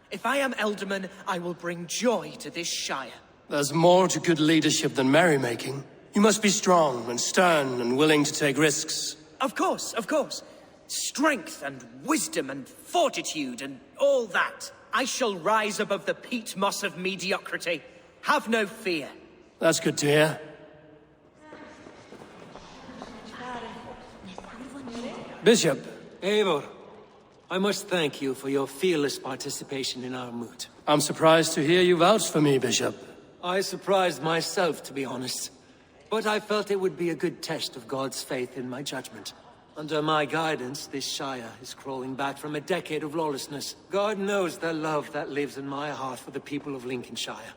If I am Elderman, I will bring joy to this Shire. There's more to good leadership than merrymaking. You must be strong and stern and willing to take risks. Of course, of course. Strength and wisdom and fortitude and all that. I shall rise above the peat moss of mediocrity. Have no fear. That's good to hear. Bishop. Eivor, I must thank you for your fearless participation in our moot. I'm surprised to hear you vouch for me, Bishop. I surprised myself, to be honest. But I felt it would be a good test of God's faith in my judgment. Under my guidance, this Shire is crawling back from a decade of lawlessness. God knows the love that lives in my heart for the people of Lincolnshire.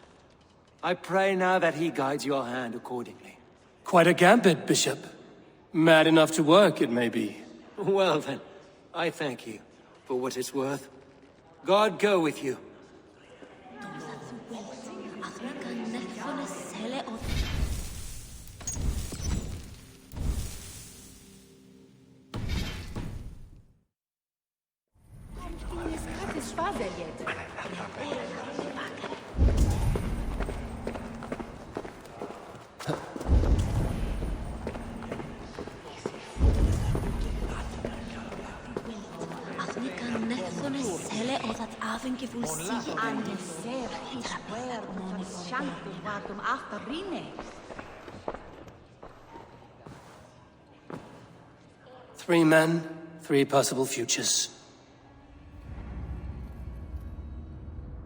I pray now that he guides your hand accordingly. Quite a gambit, Bishop. Mad enough to work, it may be. Well then, I thank you for what it's worth. God go with you. Three men, three possible futures.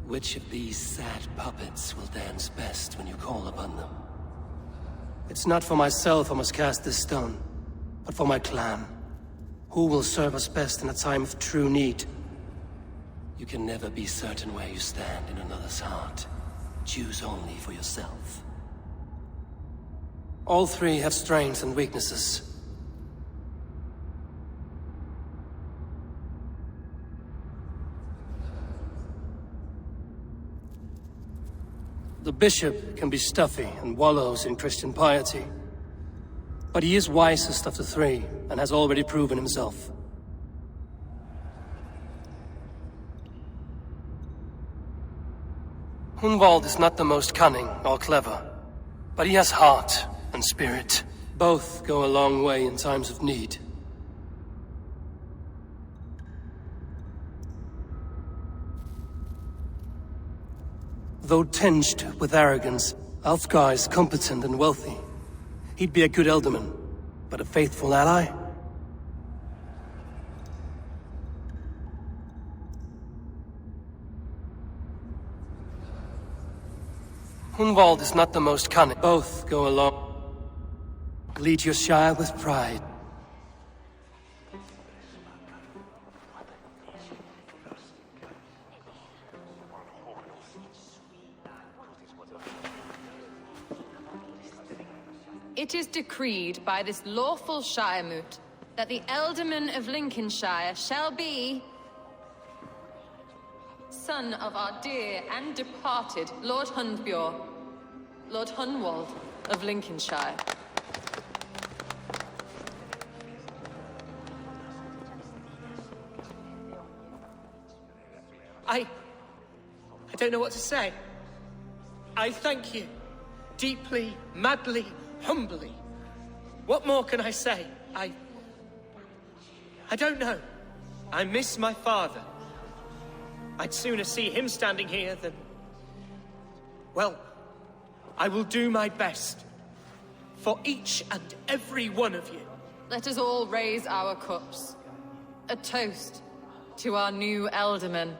Which of these sad puppets will dance best when you call upon them? It's not for myself I must cast this stone, but for my clan. Who will serve us best in a time of true need? You can never be certain where you stand in another's heart. Choose only for yourself. All three have strengths and weaknesses. The bishop can be stuffy and wallows in Christian piety. But he is wisest of the three, and has already proven himself. Hunwald is not the most cunning or clever, but he has heart and spirit. Both go a long way in times of need. Though tinged with arrogance, Alfgar is competent and wealthy. He'd be a good Elderman, but a faithful ally? Hunwald is not the most cunning. Both go along. Lead your Shire with pride. It is decreed by this lawful Shire moot that the Elderman of Lincolnshire shall be son of our dear and departed Lord Hundbjorn, Lord Hunwald of Lincolnshire. I don't know what to say. I thank you. Deeply, madly, humbly. What more can I say? I don't know. I miss my father. I'd sooner see him standing here than... Well, I will do my best. For each and every one of you. Let us all raise our cups. A toast to our new Elderman.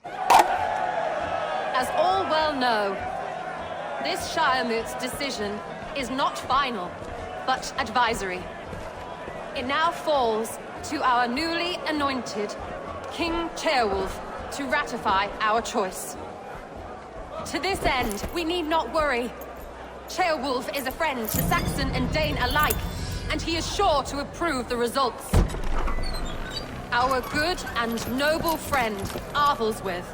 As all well know, this Shiremoot's decision is not final, but advisory. It now falls to our newly anointed King Ceolwulf to ratify our choice. To this end, we need not worry. Ceolwulf is a friend to Saxon and Dane alike, and he is sure to approve the results. Our good and noble friend, Arthelswith.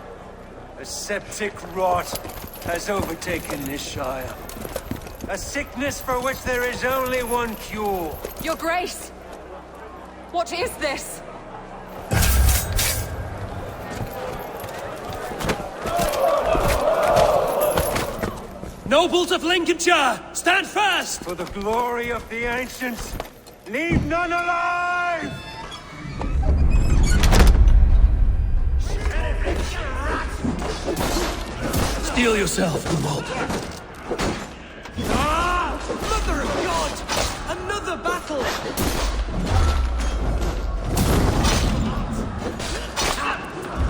A septic rot has overtaken this Shire. A sickness for which there is only one cure. Your Grace! What is this? Nobles of Lincolnshire, stand fast! For the glory of the ancients, leave none alive! Steel yourself, Hunwald. Ah! Mother of God! Another battle!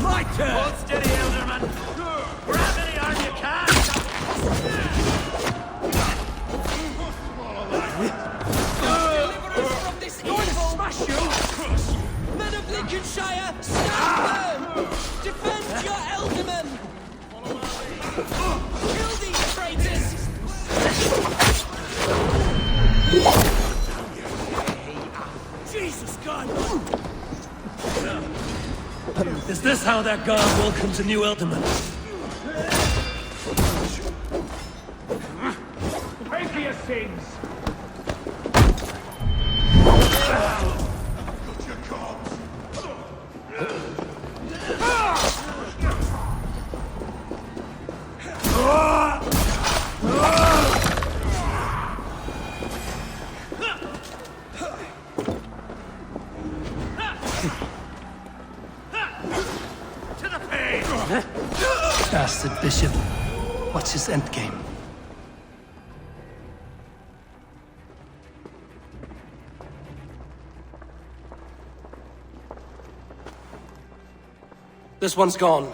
My turn! Hold steady, Elderman! Grab any arm you can! Deliver us from this evil! Smash you! Men of Lincolnshire, stand firm! Defend your Elderman! Kill these traitors! Jesus God! Is this how that guard welcomes a new Elderman? Pray for your sins! Bastard Bishop. What's his endgame? This one's gone.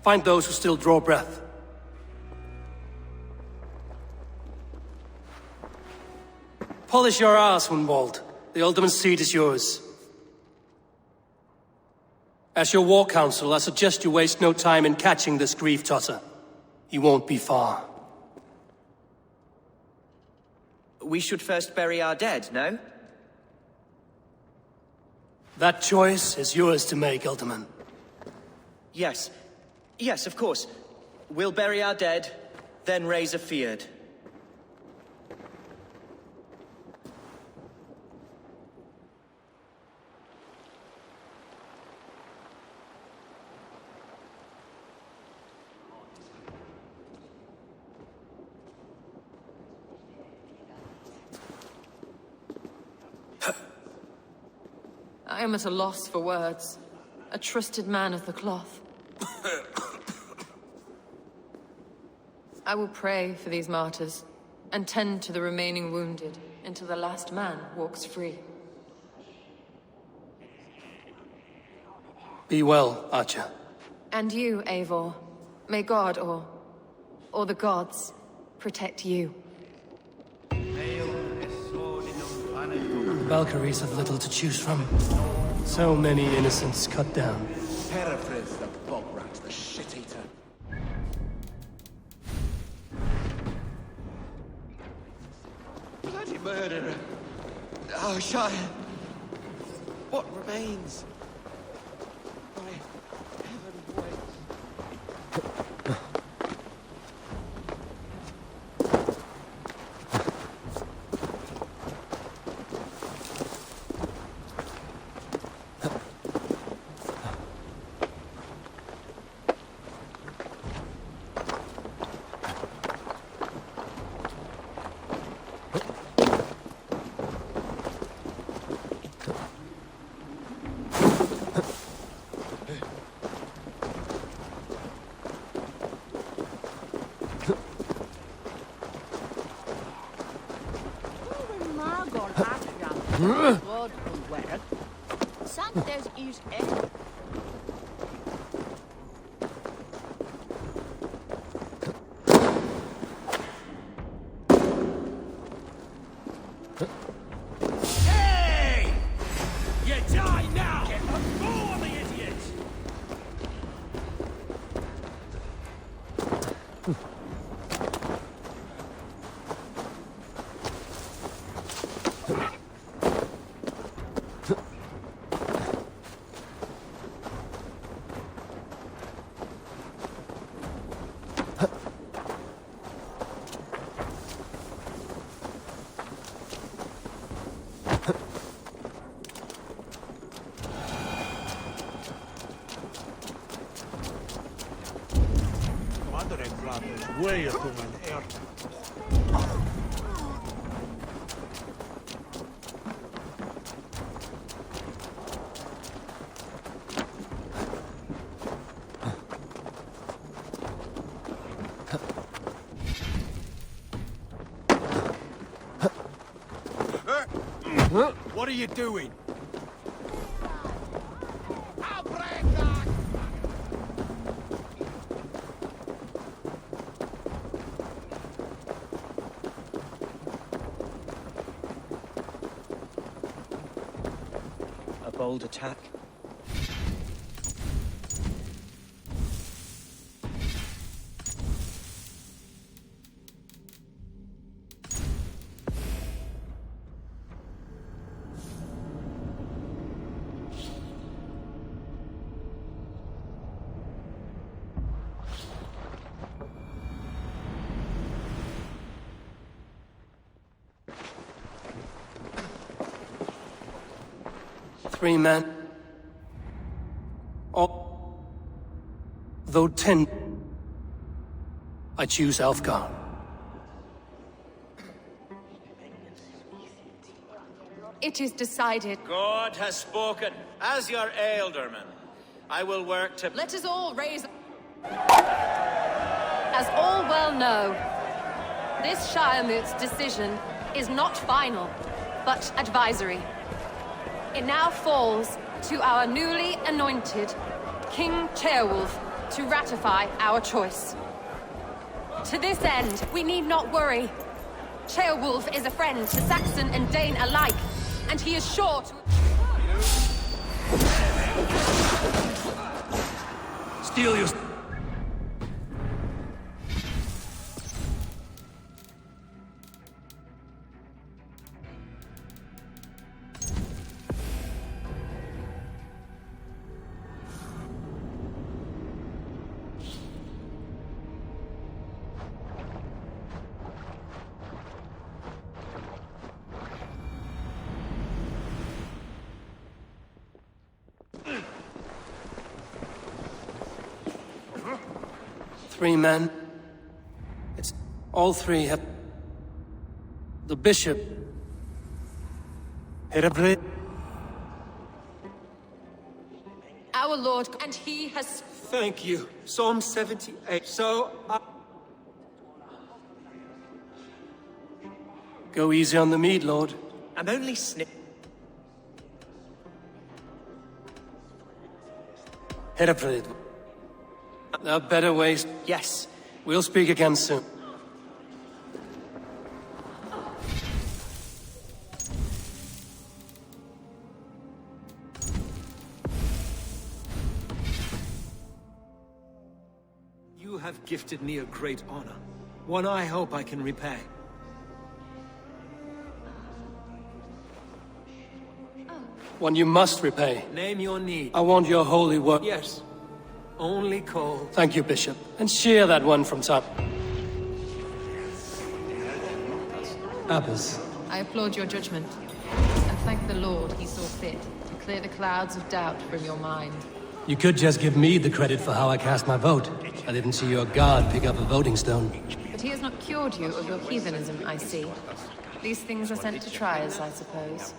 Find those who still draw breath. Polish your ass, Hunwald. The Alderman's seat is yours. As your war council, I suggest you waste no time in catching this grief-tosser. He won't be far. We should first bury our dead, no? That choice is yours to make, Elderman. Yes. Yes, of course. We'll bury our dead, then raise a feard. I am at a loss for words. A trusted man of the cloth. I will pray for these martyrs, and tend to the remaining wounded, until the last man walks free. Be well, Archer. And you, Eivor. May God, or the gods, protect you. Valkyries have little to choose from. So many innocents cut down. Paraphrase the bog rat, the shit-eater. Bloody murderer. Oh, Shire. What remains? By heaven, wait. Lord Unwedded. Santos is it. Hey! You die now! Get the fool of the idiots! Way up on air. What are you doing? A bold attack. Three men. All... Though 10... I choose Elfgar. It is decided. God has spoken. As your ealdorman, I will work to... Let us all raise... As all well know, this Shiremoot's decision is not final, but advisory. It now falls to our newly anointed King Ceolwulf to ratify our choice. To this end, we need not worry. Ceolwulf is a friend to Saxon and Dane alike, and he is sure to... Steal your... Three men. It's... all three have... The bishop... Our Lord, and he has... Thank you. Psalm 78. So, Go easy on the mead, Lord. I'm only snip... Hereford. There are better ways. Yes. We'll speak again soon. you have gifted me a great honor. One I hope I can repay. One you must repay. Name your need. I want your holy word. Yes. Only call. Thank you, Bishop. And share that one from top. Abbess. I applaud your judgment, and thank the Lord he saw fit to clear the clouds of doubt from your mind. You could just give me the credit for how I cast my vote. I didn't see your guard pick up a voting stone. But he has not cured you of your heathenism, I see. These things are sent to trials, I suppose.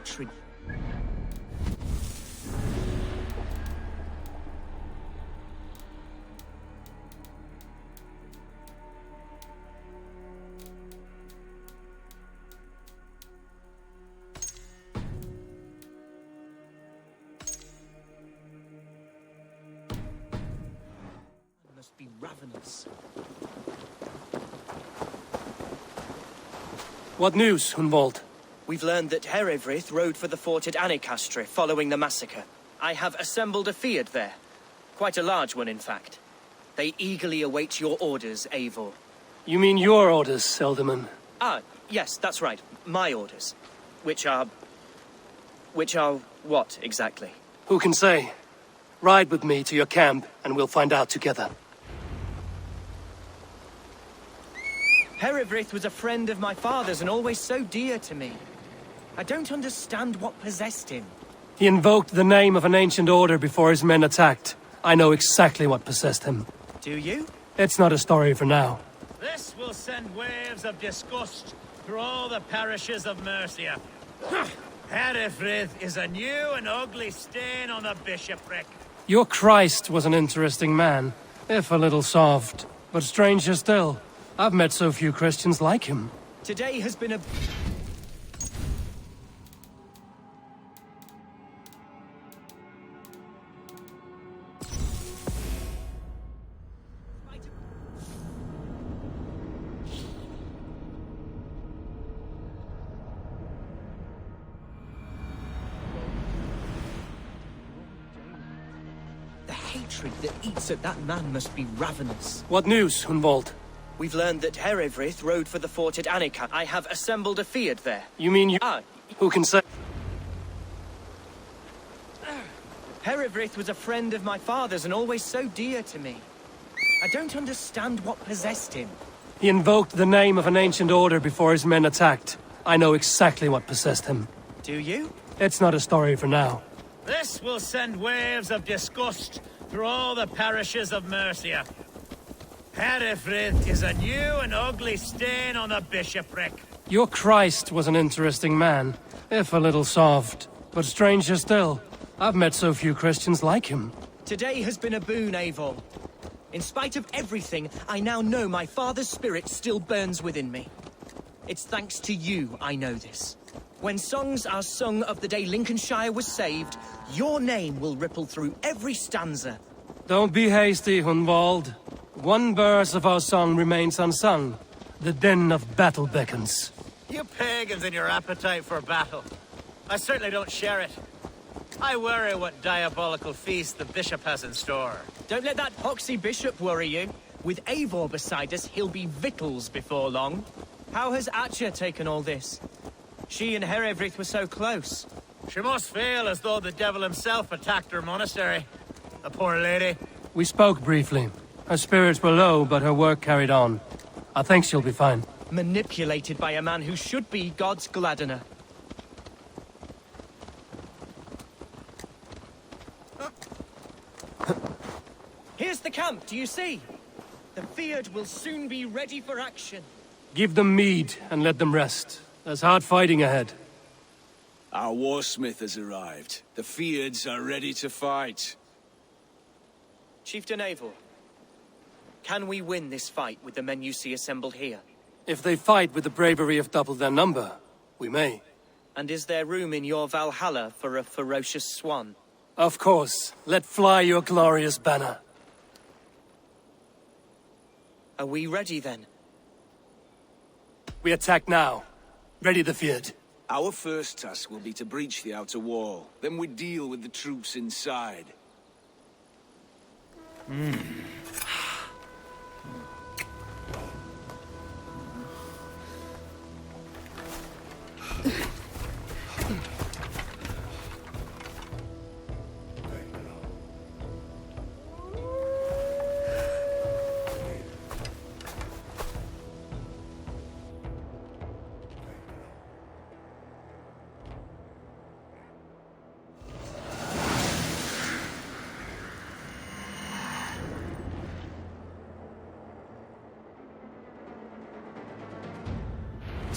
hatred. Must be ravenous. What news, Hunwald? We've learned that Herewrith rode for the fort at Annikastre following the massacre. I have assembled a field there. Quite a large one, in fact. They eagerly await your orders, Eivor. You mean your orders, Elderman? Ah, yes, that's right. My orders. Which are what, exactly? Who can say? Ride with me to your camp, and we'll find out together. Herewrith was a friend of my father's and always so dear to me. I don't understand what possessed him. He invoked the name of an ancient order before his men attacked. I know exactly what possessed him. Do you? It's not a story for now. This will send waves of disgust through all the parishes of Mercia. Herewrith is a new and ugly stain on the bishopric. Your Christ was an interesting man, if a little soft. But stranger still, I've met so few Christians like him. Today has been a... The hatred that eats at that man must be ravenous. What news, Hunwald? We've learned that Herewrith rode for the fort at Annika. I have assembled a field there. You mean you... Ah. Who can say... Herewrith was a friend of my father's and always so dear to me. I don't understand what possessed him. He invoked the name of an ancient order before his men attacked. I know exactly what possessed him. Do you? It's not a story for now. This will send waves of disgust through all the parishes of Mercia. Herewrith is a new and ugly stain on the bishopric. Your Christ was an interesting man, if a little soft. But stranger still, I've met so few Christians like him. Today has been a boon, Eivor. In spite of everything, I now know my father's spirit still burns within me. It's thanks to you I know this. When songs are sung of the day Lincolnshire was saved, your name will ripple through every stanza. Don't be hasty, Hunwald. One verse of our song remains unsung. The din of battle beckons. You pagans and your appetite for battle. I certainly don't share it. I worry what diabolical feast the bishop has in store. Don't let that poxy bishop worry you. With Eivor beside us, he'll be victuals before long. How has Atcha taken all this? She and Herewrith were so close. She must feel as though the devil himself attacked her monastery. The poor lady. We spoke briefly. Her spirits were low, but her work carried on. I think she'll be fine. Manipulated by a man who should be God's gladdener. Here's the camp, do you see? The Field will soon be ready for action. Give them mead and let them rest. There's hard fighting ahead. Our warsmith has arrived. The Fields are ready to fight. Chieftain Eivor, can we win this fight with the men you see assembled here? If they fight with the bravery of double their number, we may. And is there room in your Valhalla for a ferocious swan? Of course. Let fly your glorious banner. Are we ready then? We attack now. Ready the field. Our first task will be to breach the outer wall. Then we deal with the troops inside.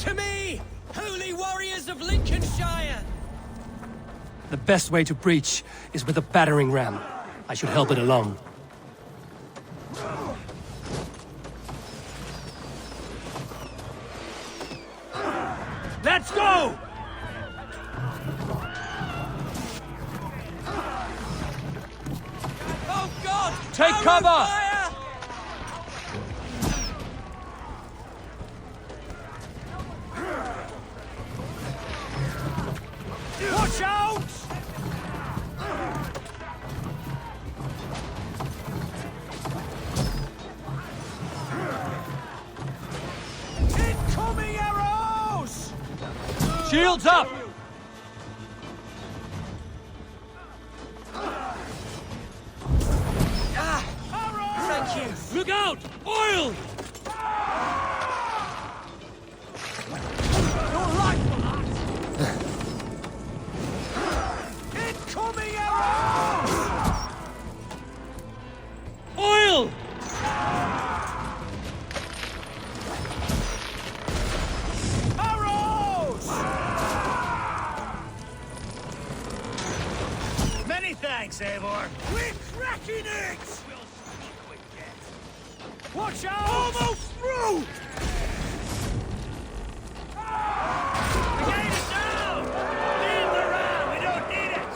To me, holy warriors of Lincolnshire! The best way to breach is with a battering ram. I should help it along. Let's go! Oh God! Take cover! Watch out! Incoming arrows! Shields up! Thank you! Look out! Oil! Don't like that! Incoming arrows! Oil! Arrows! Many thanks, Eivor. We're cracking it! Watch out! Almost through! The gate is down! Leave the ram! We don't need it!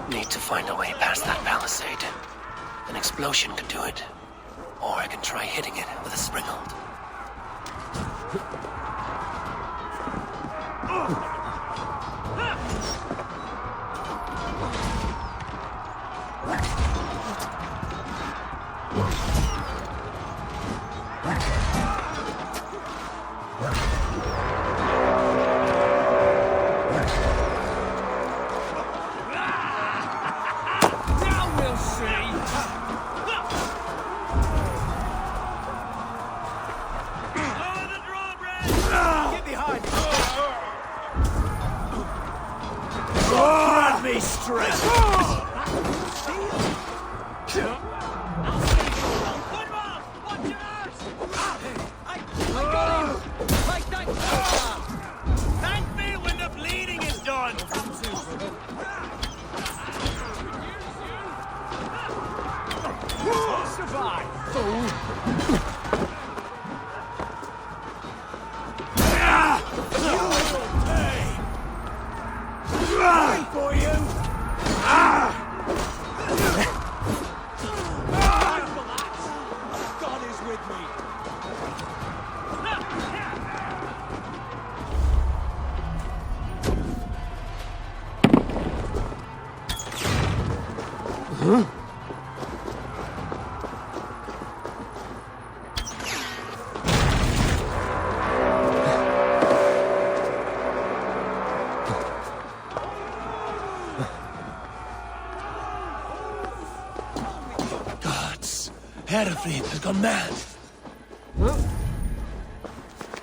Need to find a way past that palisade. An explosion could do it. Or I can try hitting it with a springald. Now we'll see! Lower the drawbridge! Get behind me! Grab me straight! Thank me when the bleeding is done! Survive! You will pay! Pay for you! God is with me! Huh? Gods! Herefrid has gone mad!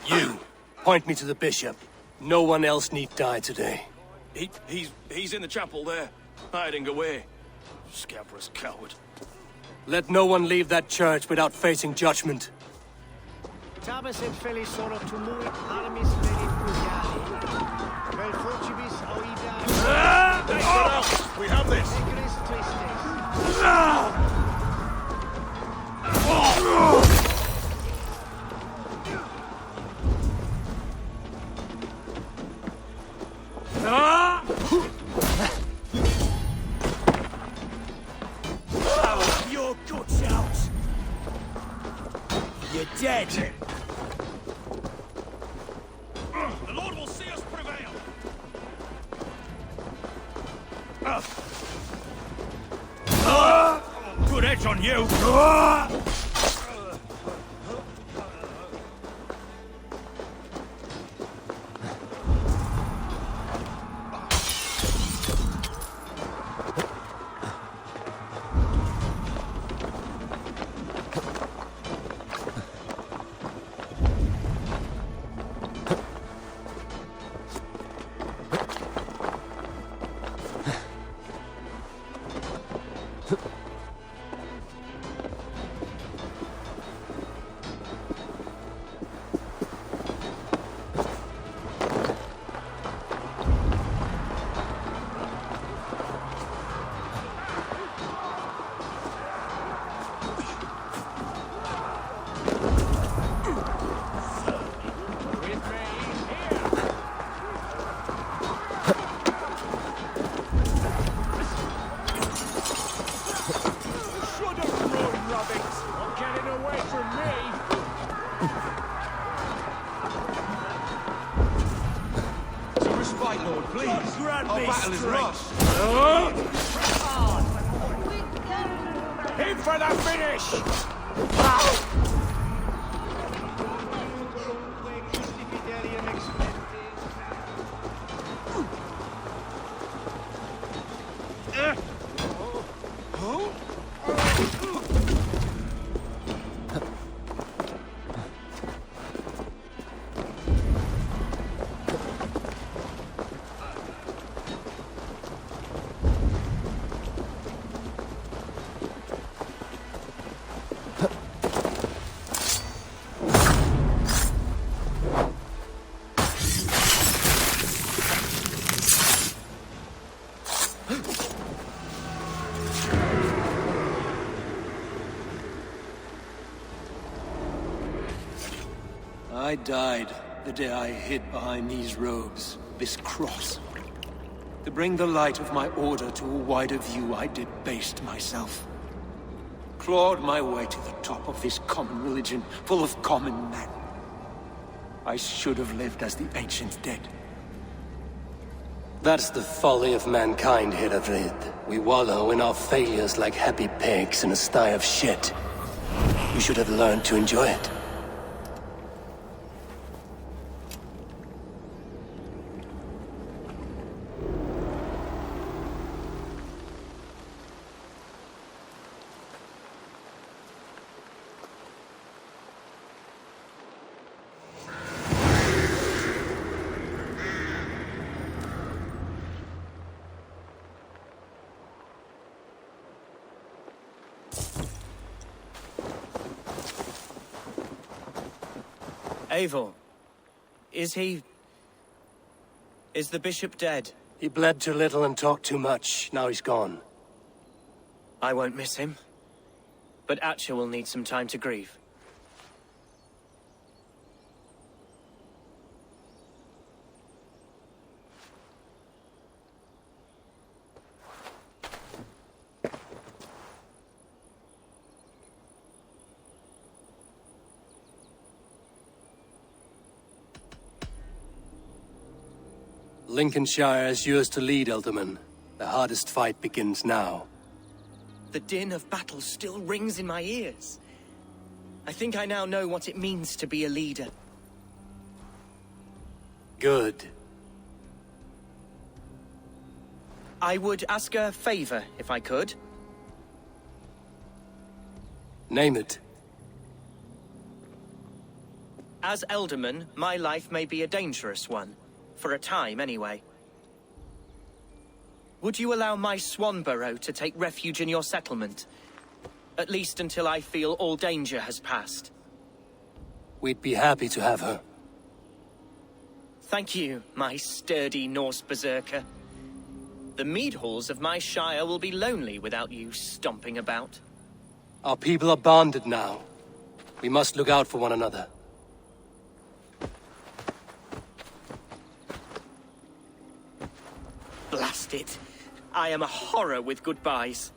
You! Point me to the bishop. No one else need die today. He's in the chapel there, hiding away. Scabrous coward. Let no one leave that church without facing judgment. Tabas et felisoro tumui armis velit Pugiali. Vel fortibus auida. We have this! Negris tristes. Your guts out! You're dead! The Lord will see us prevail! Good edge on you! bell is ringing. In for the finish! I died the day I hid behind these robes, this cross. To bring the light of my order to a wider view, I debased myself. Clawed my way to the top of this common religion, full of common men. I should have lived as the ancient dead. That's the folly of mankind, Hiravrid. We wallow in our failures like happy pigs in a sty of shit. You should have learned to enjoy it. Eivor, is the bishop dead? He bled too little and talked too much. Now he's gone. I won't miss him. But Atcha will need some time to grieve. Lincolnshire is yours to lead, Elderman. The hardest fight begins now. The din of battle still rings in my ears. I think I now know what it means to be a leader. Good. I would ask a favor, if I could. Name it. As Elderman, my life may be a dangerous one. For a time, anyway. Would you allow my Swanborough to take refuge in your settlement? At least until I feel all danger has passed. We'd be happy to have her. Thank you, my sturdy Norse berserker. The mead halls of my shire will be lonely without you stomping about. Our people are bonded now. We must look out for one another. Blast it. I am a horror with goodbyes.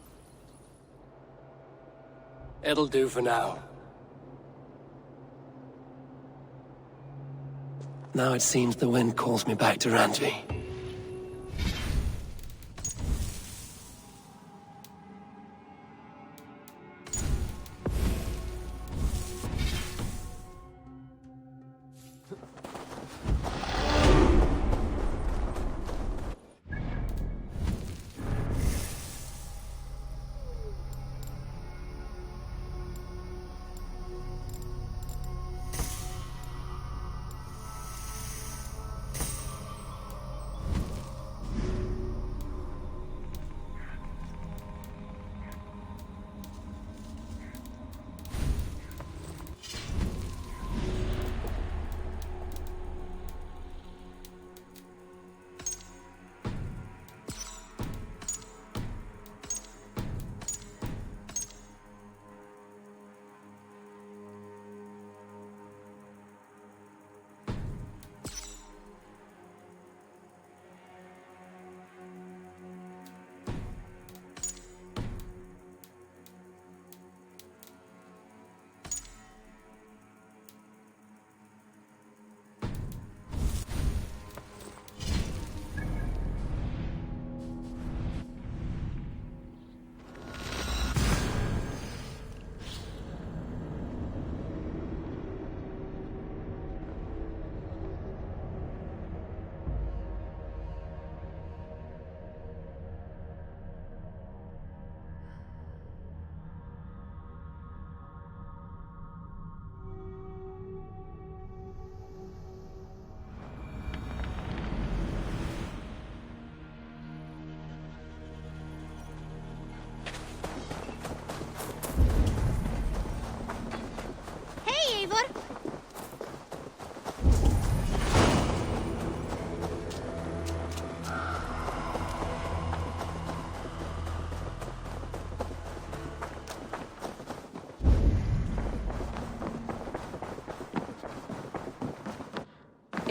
It'll do for now. Now it seems the wind calls me back to Randvi.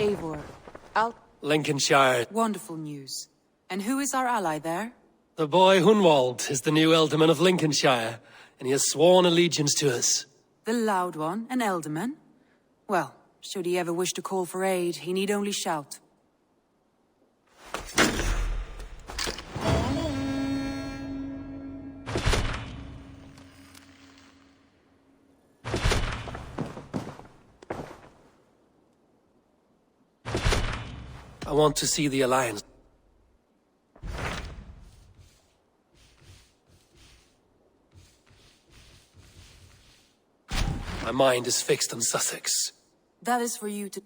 Eivor. Lincolnshire. Wonderful news. And who is our ally there? The boy Hunwald is the new Ealdorman of Lincolnshire, and he has sworn allegiance to us. The Loud One, an Ealdorman? Well, should he ever wish to call for aid, he need only shout. I want to see the Alliance. My mind is fixed on Sussex. That is for you to...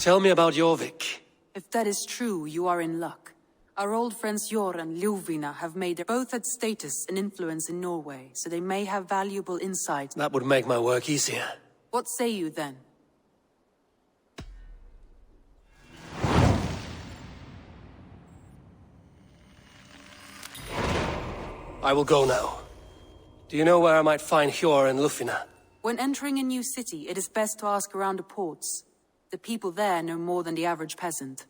Tell me about Jorvik. If that is true, you are in luck. Our old friends Jor and Ljuvina have made their both had status and influence in Norway, so they may have valuable insight. That would make my work easier. What say you then? I will go now. Do you know where I might find Hjor and Lufina? When entering a new city, it is best to ask around the ports. The people there know more than the average peasant.